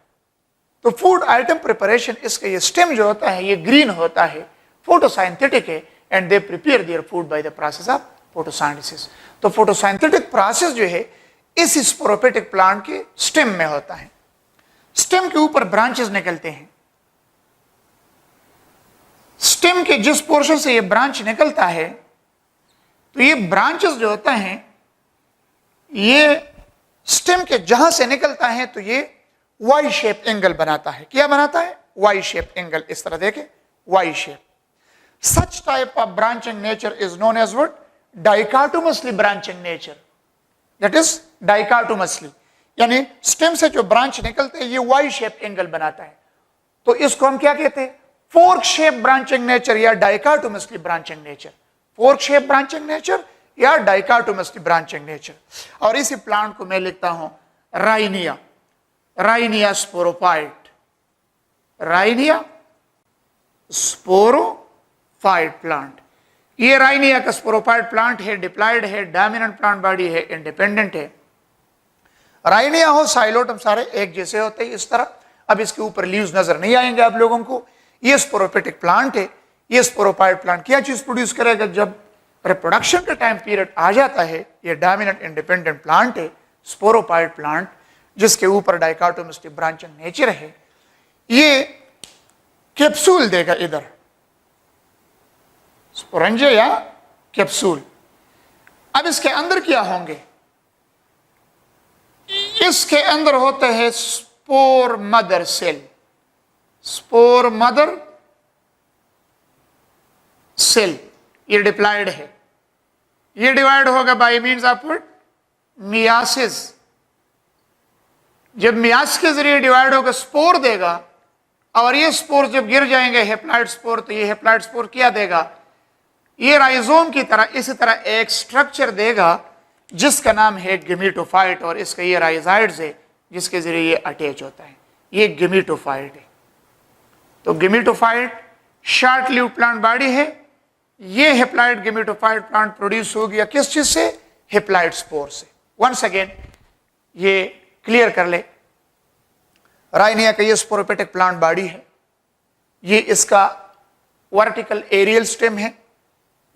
तो फूड आइटम प्रिपरेशन, इसका ये स्टेम जो होता है ये ग्रीन होता है, फोटोसाइंथेटिक है and they prepare their food by the process of photosynthesis. तो फोटोसाइंथेटिक प्रोसेस जो है इस स्पोरोफिटिक प्लांट के स्टेम में होता है। स्टेम के ऊपर ब्रांचेस निकलते हैं। स्टेम के जिस पोर्शन से ये ब्रांच निकलता है, तो ये ब्रांचेस जो होते हैं ये स्टेम के जहां से निकलता है तो ये वाई शेप एंगल बनाता है। क्या बनाता है? Y shape angle. इस तरह देखें, Y shape. Such type of branching nature is known as what? Dichotomously branching nature. That is dichotomously, यानी स्टेम से जो ब्रांच निकलते हैं ये वाई शेप एंगल बनाता है। तो इसको हम क्या कहते हैं? फोर्क शेप ब्रांचिंग नेचर या dichotomously branching nature. Fork shape branching nature या डाइकोटोमसली ब्रांचिंग नेचर। और इसी प्लांट को मैं लिखता हूं Rhynia, Rhynia sporophyte, Rhynia sporophyte plant. ये राइनिया का स्पोरोफाइट प्लांट है, डिप्लॉयड है, डोमिनेंट प्लांट बॉडी है, इंडिपेंडेंट है। राइनिया हो साइलोटम सारे एक जैसे होते हैं इस तरह। अब इसके ऊपर लीव्स नजर नहीं आएंगे आप लोगों को। ये स्पोरोफिटिक प्लांट है। ये स्पोरोफाइट प्लांट क्या चीज प्रोड्यूस करेगा? जब रिप्रोडक्शन का टाइम पीरियड आ जाता है, ये डोमिनेंट इंडिपेंडेंट प्लांट है, स्पोरोफाइट प्लांट, जिसके ऊपर डाइकोटोमसली ब्रांचिंग नेचर है। ये कैप्सूल देगा इधर, स्पोरेंजिया या कैप्सूल। अब इसके अंदर क्या होंगे? इसके अंदर होते हैं spore mother cell. Spore mother cell ये डिप्लॉयड है। ये डिवाइड होगा बाय मींस ऑफ मियासिस। जब मियासिस के जरिए डिवाइड होगा स्पोर देगा, और ये स्पोर जब गिर जाएंगे हेप्लॉइड स्पोर, तो ये हेप्लॉइड स्पोर क्या देगा? ये राइजोम की तरह इसी तरह एक स्ट्रक्चर देगा जिसका नाम है गेमेटोफाइट, और इसका ये राइजाइड्स है जिसके जरिए ये अटैच होता है। ये गेमेटोफाइट है। तो gametophyte short live plant body है। ये हेप्लॉइड गेमेटोफाइट प्लांट प्रोड्यूस हो गया किस चीज से? हेप्लॉइड स्पोर से। वंस अगेन ये क्लियर कर ले, राइनिया का ये स्पोरोफिटिक प्लांट बॉडी है। ये इसका वर्टिकल एरियल स्टेम है।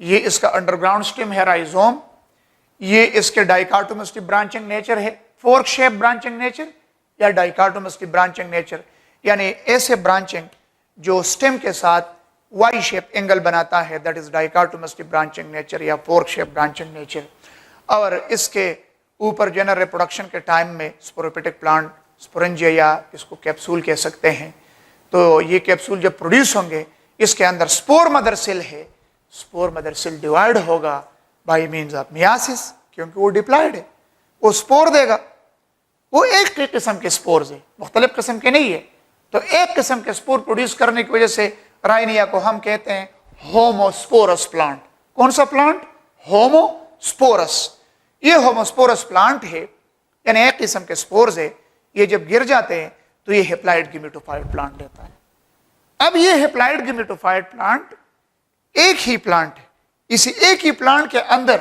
ये इसका अंडरग्राउंड स्टेम है राइजोम। ये इसके डाइकोटोमसली ब्रांचिंग नेचर है, फोर्क शेप ब्रांचिंग नेचर या डाइकोटोमसली ब्रांचिंग नेचर, यानी ऐसे ब्रांचिंग जो स्टेम के साथ वाई शेप एंगल बनाता है, that is dichotomously branching nature या फोर्क शेप ब्रांचिंग नेचर। और इसके ऊपर जनरल रिप्रोडक्शन के टाइम में स्पोरोफिटिक प्लांट, स्पोरेंजिया या इसको कैप्सूल कह सकते हैं, तो ये कैप्सूल जब प्रोड्यूस होंगे इसके अंदर स्पोर मदर सेल है। स्पोर मदर सेल डिवाइड होगा बाय मींस ऑफ मियासिस, क्योंकि वो डिप्लॉयड है, वो स्पोर देगा। वो एक किस्म के स्पोर्स है, मुख्तलिफ किस्म के नहीं है। तो एक किस्म के स्पोर प्रोड्यूस करने की वजह से राइनिया को हम कहते हैं होमोस्पोरस प्लांट। कौन सा प्लांट? Homosporous homosporous. ये होमोस्पोरस प्लांट है, यानी एक किस्म के स्पोर्स है, ये जब गिर जाते हैं तो ये हेप्लाइड गिमेटोफाइट प्लांट देता है। अब ये हेप्लाइड गिमेटोफाइट प्लांट एक ही प्लांट है, इसी एक ही प्लांट के अंदर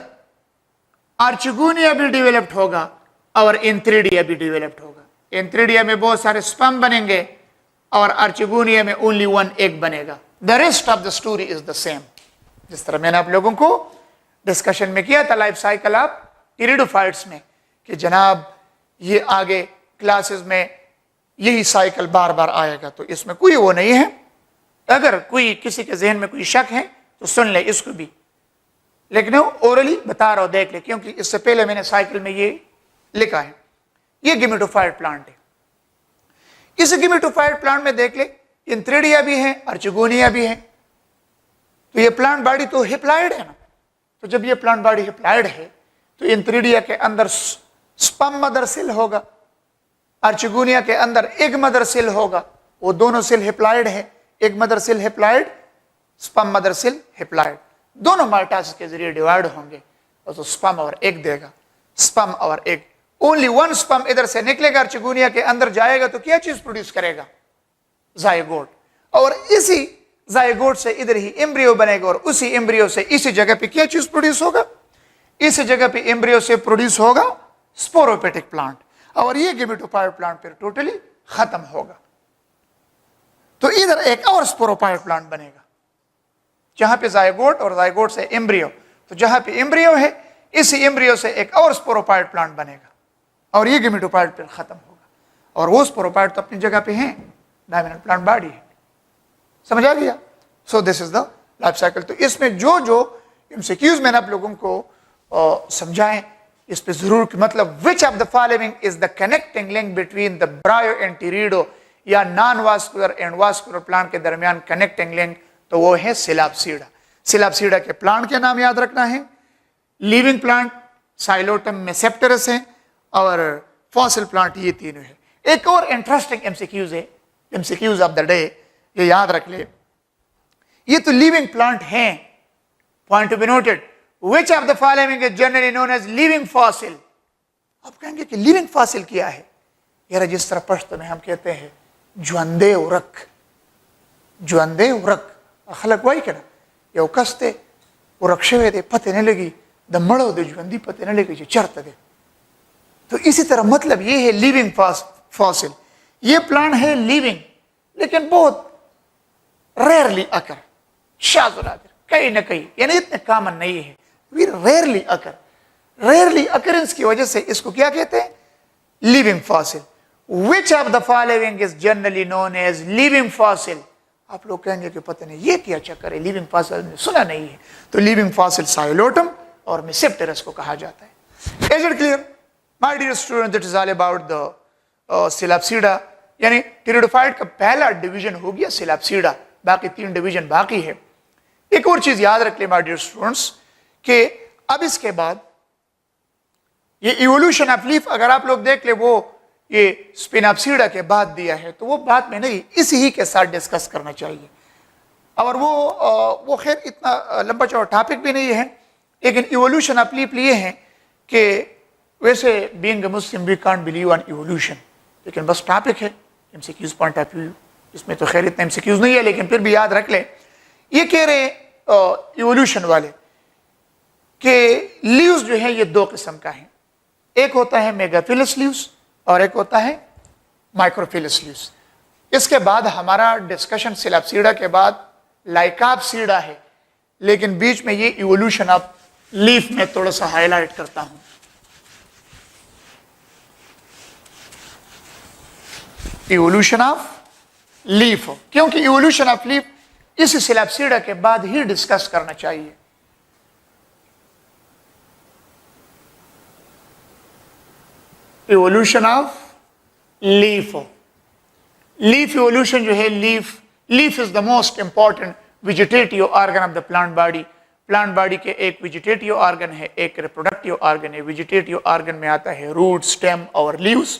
आर्चिगोनिया भी डेवलप्ड होगा और एंथ्रेडिया भी डेवलप्ड होगा। एंथ्रेडिया में बहुत सारे स्पर्म बनेंगे और आर्चिगोनिया में ओनली वन एग बनेगा। The rest of the story is the same. जिस तरह मैंने आप लोगों को डिस्कशन में किया था लाइफ साइकिल ऑफ टेरिडोफाइट्स में कि जनाब ये आगे क्लासेस में यही साइकिल बार बार आएगा, तो इसमें कोई वो नहीं है। अगर कोई किसी के जहन में कोई शक है तो सुन ले इसको भी, लेकिन ओरली बता रहा हूं, देख ले, क्योंकि इससे पहले मैंने साइकिल में ये लिखा है। ये गिमेटोफाइट प्लांट है। इस गिमेटोफाइट प्लांट में देख ले एंथ्रेडिया भी है, आर्चिगोनिया भी है। तो ये प्लांट बॉडी तो हेप्लाइड है ना। तो जब ये प्लांट बॉडी हेप्लाइड है तो एंथ्रेडिया के अंदर स्पर्म मदर सेल होगा, आर्चिगोनिया के अंदर एग मदर सेल होगा। वो दोनों सेल हेप्लाइड है, egg mother cell haploid, sperm mother cell haploid. दोनों माइटोसिस के जरिए डिवाइड होंगे और तो स्पर्म और एग देगा। स्पर्म और एग, ओनली वन स्पर्म इधर से निकलेगा, आर्चिगोनिया के अंदर जाएगा तो क्या चीज प्रोड्यूस करेगा? जायगोट। और इसी जायगोट से इधर ही एम्ब्रियो बनेगा और उसी एम्ब्रियो से इसी जगह पे क्या चीज प्रोड्यूस होगा? इसी जगह पे एम्ब्रियो से प्रोड्यूस होगा स्पोरोपेटिक प्लांट, और ये गिमेटोफाइट प्लांट फिर टोटली खत्म होगा। तो इधर एक और स्पोरोफाइट प्लांट बनेगा जहां पे जायगोट और जायगोट से एम्ब्रियो, तो जहां पे एम्ब्रियो है इसी एम्ब्रियो से एक और स्पोरोफाइट प्लांट बनेगा और ये गिमेटोफाइट फिर खत्म होगा। और वो स्पोरोफाइट तो अपनी जगह पे हैं, डायमिनल प्लांट बॉडी है। समझ आ गया? So this is the life cycle. तो इसमें जो जो एमसीक्यूज मैंने आप लोगों को समझाएं इस पे जरूर, मतलब which of the following is the connecting link between the bryo and pterido, या non vascular and vascular plant के दरमियान कनेक्टिंग लिंक, तो वो है सिलाप्सीडा। सिलाप्सीडा के प्लांट के नाम याद रखना है। लिविंग प्लांट साइलोटम मेसेप्टेरस है और फॉसिल प्लांट, ये तीनों है। एक और इंटरेस्टिंग एमसीक्यूज है, एमसीक्यूज ऑफ द डे, ये याद रख ले। ये तो लिविंग प्लांट हैं, point to be noted. Which of the following is generally known as living fossil? आप कहेंगे कि लिविंग फॉसिल क्या है? यार जिस तरह पश्तो में हम कहते हैं ज्वंदे उरक, ज्वंदे उरक खलक वही कहना ये कस्ते उरक्षे दे पते नहीं लगी द मड़ो दे ज्वंदी पते नहीं लगी जो चरत दे। तो इसी तरह मतलब ये है लिविंग फॉसिल। ये प्लांट है लिविंग, लेकिन बहुत रेयरली अकर, शाज़ुनादिर, कहीं ना कहीं, यानी इतने कॉमन नहीं है। We rarely occur, rarely occurrence की वजह से इसको क्या कहते हैं? Living fossil. Which of the following is generally known as living fossil? आप लोग कहेंगे कि पता नहीं ये क्या चक्कर है, लिविंग फॉसिल सुना नहीं है। तो लिविंग फॉसिल साइलोटम और मेसेप्टेरस को कहा जाता है। Is it clear my dear student? That is all about the Psilopsida, यानी टेरिडोफाइट का पहला डिवीजन हो गया सिलाप्सीडा, बाकी 3 डिवीजन बाकी है। एक और चीज याद रख ले माय डियर स्टूडेंट्स कि अब इसके बाद ये इवोल्यूशन ऑफ लीफ अगर आप लोग देख ले, वो ये स्पिनॉप्सीडा के बाद दिया है, तो वो बात में नहीं, इसी ही के साथ डिस्कस करना चाहिए। और वो खैर इतना लंबा चौड़ा टॉपिक भी नहीं है, लेकिन इवोल्यूशन ऑफ लीफ लिए हैं कि वैसे being a Muslim we can't believe on evolution, लेकिन बस टॉपिक है एमसीक्यूज पॉइंट ऑफ व्यू, इसमें तो खैर इतना एमसीक्यूज नहीं है, लेकिन फिर भी याद रख ले। ये कह रहे इवोल्यूशन वाले कि लीव्स जो है ये 2 किस्म का है, एक होता है मेगाफिलस लीव्स और एक होता है माइक्रोफिलस लीव्स। इसके बाद हमारा डिस्कशन सिलाप्सीडा के बाद लाइकाप्सीडा है, लेकिन बीच में ये इवोल्यूशन ऑफ लीफ में थोड़ा सा हाईलाइट करता हूं। इवोल्यूशन ऑफ लीफ, क्योंकि इवोल्यूशन ऑफ लीफ इस सिलाप्सीडा के बाद ही डिस्कस करना चाहिए। Evolution of leaf, leaf evolution जो है, leaf is the most important vegetative organ of the plant body. Plant body के एक वेजिटेटिव ऑर्गन है, एक रिप्रोडक्टिव ऑर्गन है। वेजिटेटिव ऑर्गन में आता है रूट, स्टेम और लीव्स,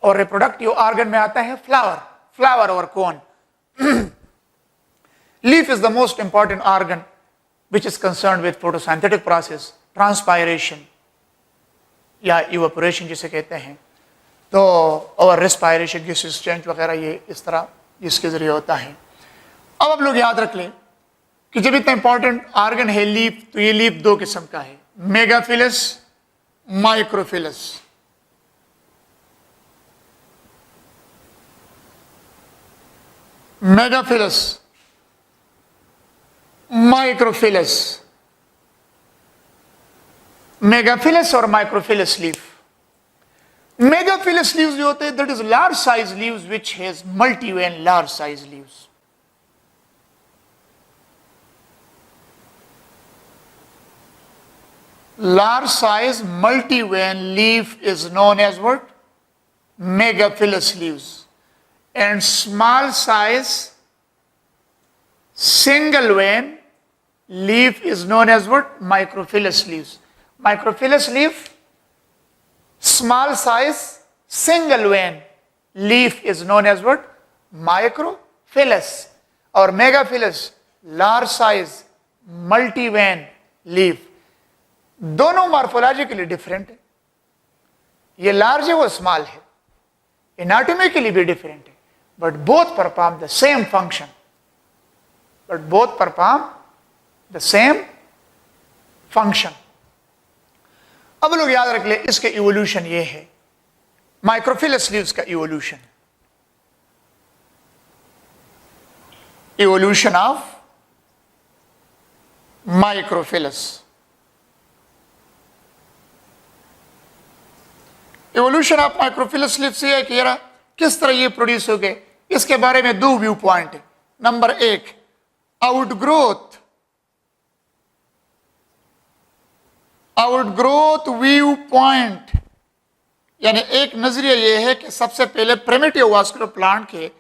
और रिप्रोडक्टिव ऑर्गन में आता है फ्लावर और cone. Leaf is the most important organ which is concerned with photosynthetic process transpiration या इवेपोरेशन जिसे कहते हैं, तो और रेस्पायरेशन गैस एक्सचेंज वगैरह, ये इस तरह इसके ज़रिए होता है। अब आप लोग याद रख लें कि जब इतना इंपॉर्टेंट आर्गन है लीफ, तो ये लीफ दो किस्म का है, megaphyllous, microphyllous. Megaphyllous, microphyllous, megaphyllous और माइक्रोफिलस लीफ। मेगाफिलस लीव्स जो होते हैं, that is large size leaves which has multivein large size leaves. Large size multi-vein leaf is known as what? Megaphilous leaves. And small size single vein leaf is known as what? Microphilous leaves. Microphilous leaf, small size single vein leaf is known as what? Microphilous. Or megaphilous, large size multi-vein leaf. दोनों मॉर्फोलॉजिकली डिफरेंट है, ये लार्ज है वो स्मॉल है, एनाटॉमिकली भी डिफरेंट है, but both perform the same function, अब लोग याद रख ले, इसके इवोल्यूशन ये है, माइक्रोफिलस लीव्स का evolution, evolution of microphyllous. Evolution of microphyllous leaf से है कि यार किस तरह ये प्रोड्यूस हो गए, इसके बारे में दो व्यू पॉइंट है। नंबर एक, आउटग्रोथ व्यू पॉइंट, यानी एक नजरिया ये है कि सबसे पहले प्रिमिटिव वास्कुलर प्लांट के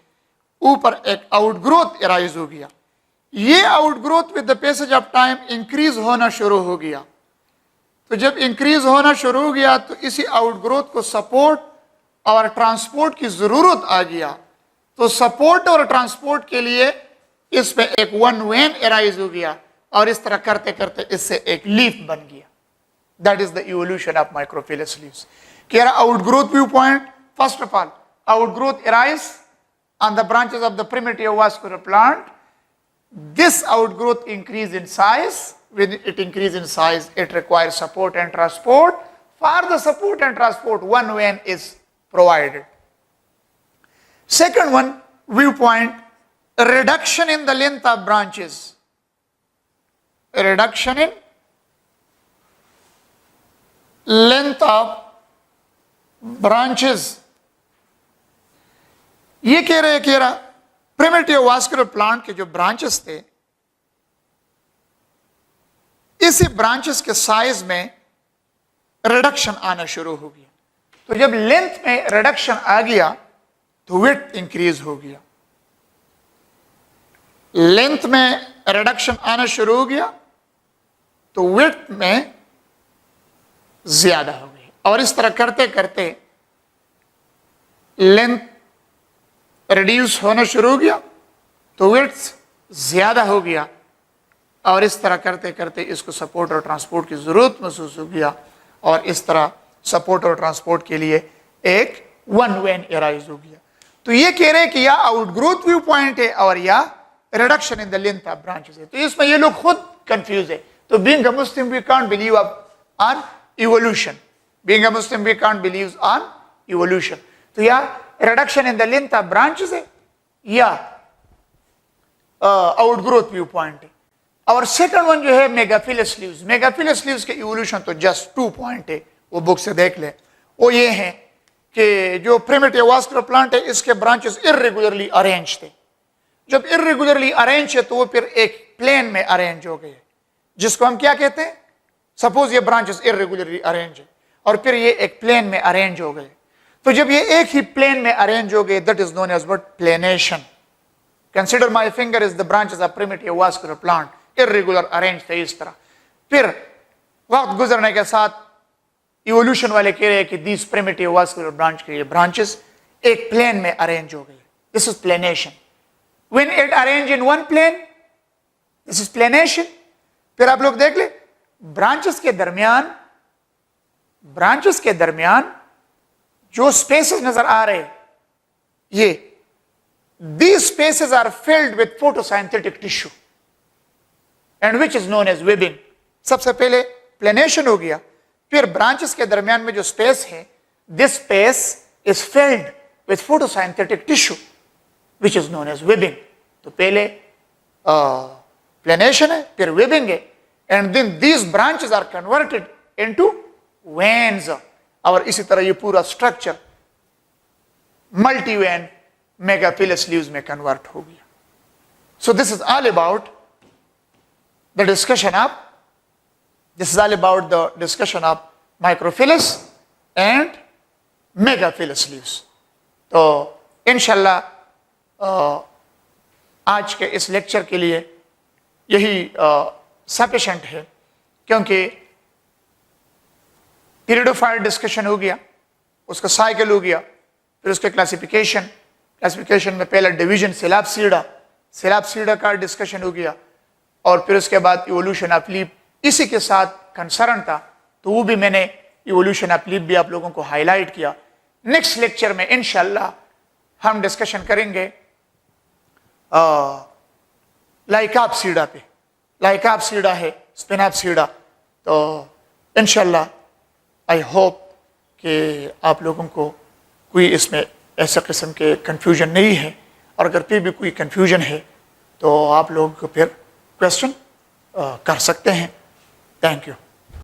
ऊपर एक आउटग्रोथ एराइज हो गया, ये outgrowth with the passage of time increase होना शुरू हो गया। तो जब इंक्रीज होना शुरू हो गया तो इसी आउटग्रोथ को सपोर्ट और ट्रांसपोर्ट की जरूरत आ गया, तो सपोर्ट और ट्रांसपोर्ट के लिए इस पे एक वन वेन एराइज हो गया, और इस तरह करते करते इससे एक लीफ बन गया। That is the evolution of microphyllous leaves. क्या outgrowth view point, first of all outgrowth arise on the branches of the primitive vascular plant, this outgrowth increase in size, when it increase in size, it requires support and transport. For the support and transport, one vein is provided. Second one, viewpoint, reduction in the length of branches. A reduction in length of branches. ये कह रहे प्रिमिटिव वास्कुलर प्लांट के जो ब्रांचेस थे, इसी ब्रांचेस के साइज में रिडक्शन आना शुरू हो गया। तो जब लेंथ में रिडक्शन आ गया तो विड्थ इंक्रीज हो गया, लेंथ में रिडक्शन आना शुरू हो गया तो विड्थ में ज्यादा हो गई, और इस तरह करते करते लेंथ रिड्यूस होना शुरू हो गया तो विड्थ ज्यादा हो गया, और इस तरह करते करते इसको सपोर्ट और ट्रांसपोर्ट की जरूरत महसूस हो गया, और इस तरह सपोर्ट और ट्रांसपोर्ट के लिए एक वन वेन एराइज हो गया। तो ये कह रहे हैं कि या आउटग्रोथ व्यू पॉइंट है और या reduction in the length of branches है। तो इसमें ये लोग खुद कंफ्यूज है। तो being a Muslim we can't believe on evolution, being a Muslim we can't believe on evolution. तो या reduction in the length of branches है या आउटग्रोथ व्यू पॉइंट है। और सेकंड वन जो है मेगाफिलस लीव्स, मेगाफिलस लीव्स के इवोल्यूशन तो जस्ट 2 पॉइंट है, वो बुक से देख ले। वो ये है कि जो प्रिमिटिव वास्कुलर प्लांट है इसके ब्रांचेस इर्रेगुलरली अरेंज थे। जब इर्रेगुलरली अरेंज है तो वो फिर एक प्लेन में अरेंज हो गए, जिसको हम क्या कहते हैं, सपोज ये ब्रांचेस इर्रेगुलरली अरेंज है और फिर ये एक प्लेन में अरेंज हो गए। तो जब ये एक ही प्लेन में अरेंज हो गए, that is known as what, planation. Consider my finger is the branches of primitive vascular plant, irregular arrange थे इस तरह। फिर वक्त गुजरने के साथ इवोल्यूशन वाले कह रहे हैं कि दीज प्रिमिटिव वास्कुलर ब्रांच के ब्रांचेस एक प्लेन में अरेंज हो गए, this is planation. When it arrange in one plane, this is planation. फिर आप लोग देख ले, ब्रांचेस के दरमियान जो स्पेसेस नजर आ रहे ये these spaces are filled with photosynthetic tissue and which is known as webbing. सबसे पहले प्लेनेशन हो गया, फिर ब्रांचेस के दरमियान में जो स्पेस है, this space is filled with photosynthetic tissue which is known as webbing. तो पहले प्लेनेशन है, फिर webbing है, and then these branches are converted into veins. और इसी तरह ये पूरा structure multi when megaphyllous leaves में कन्वर्ट हो गया. So this is all about the discussion of microphyllous and megaphyllous leaves. तो इंशाल्लाह आज के इस लेक्चर के लिए यही सफिशिएंट है, क्योंकि पीरियडोफाइट डिस्कशन हो गया, उसका साइकिल हो गया, फिर उसके क्लासिफिकेशन में पहला डिवीजन सिलाप्सीडा का डिस्कशन हो गया, और फिर उसके बाद इवोल्यूशन ऑफ लीफ इसी के साथ कंसर्न था, तो वो भी मैंने इवोल्यूशन ऑफ लीफ भी आप लोगों को हाईलाइट किया. नेक्स्ट लेक्चर में इंशाल्लाह हम डिस्कशन करेंगे लाइकाप्सीडा पे. लाइकाप्सीडा है, स्पिनाप्सीडा. तो इंशाल्लाह आई होप कि आप लोगों को कोई इसमें ऐसा किस्म के कन्फ्यूजन नहीं है, और अगर फिर भी कोई कन्फ्यूजन है तो आप लोग फिर क्वेश्चन कर सकते हैं. Thank you.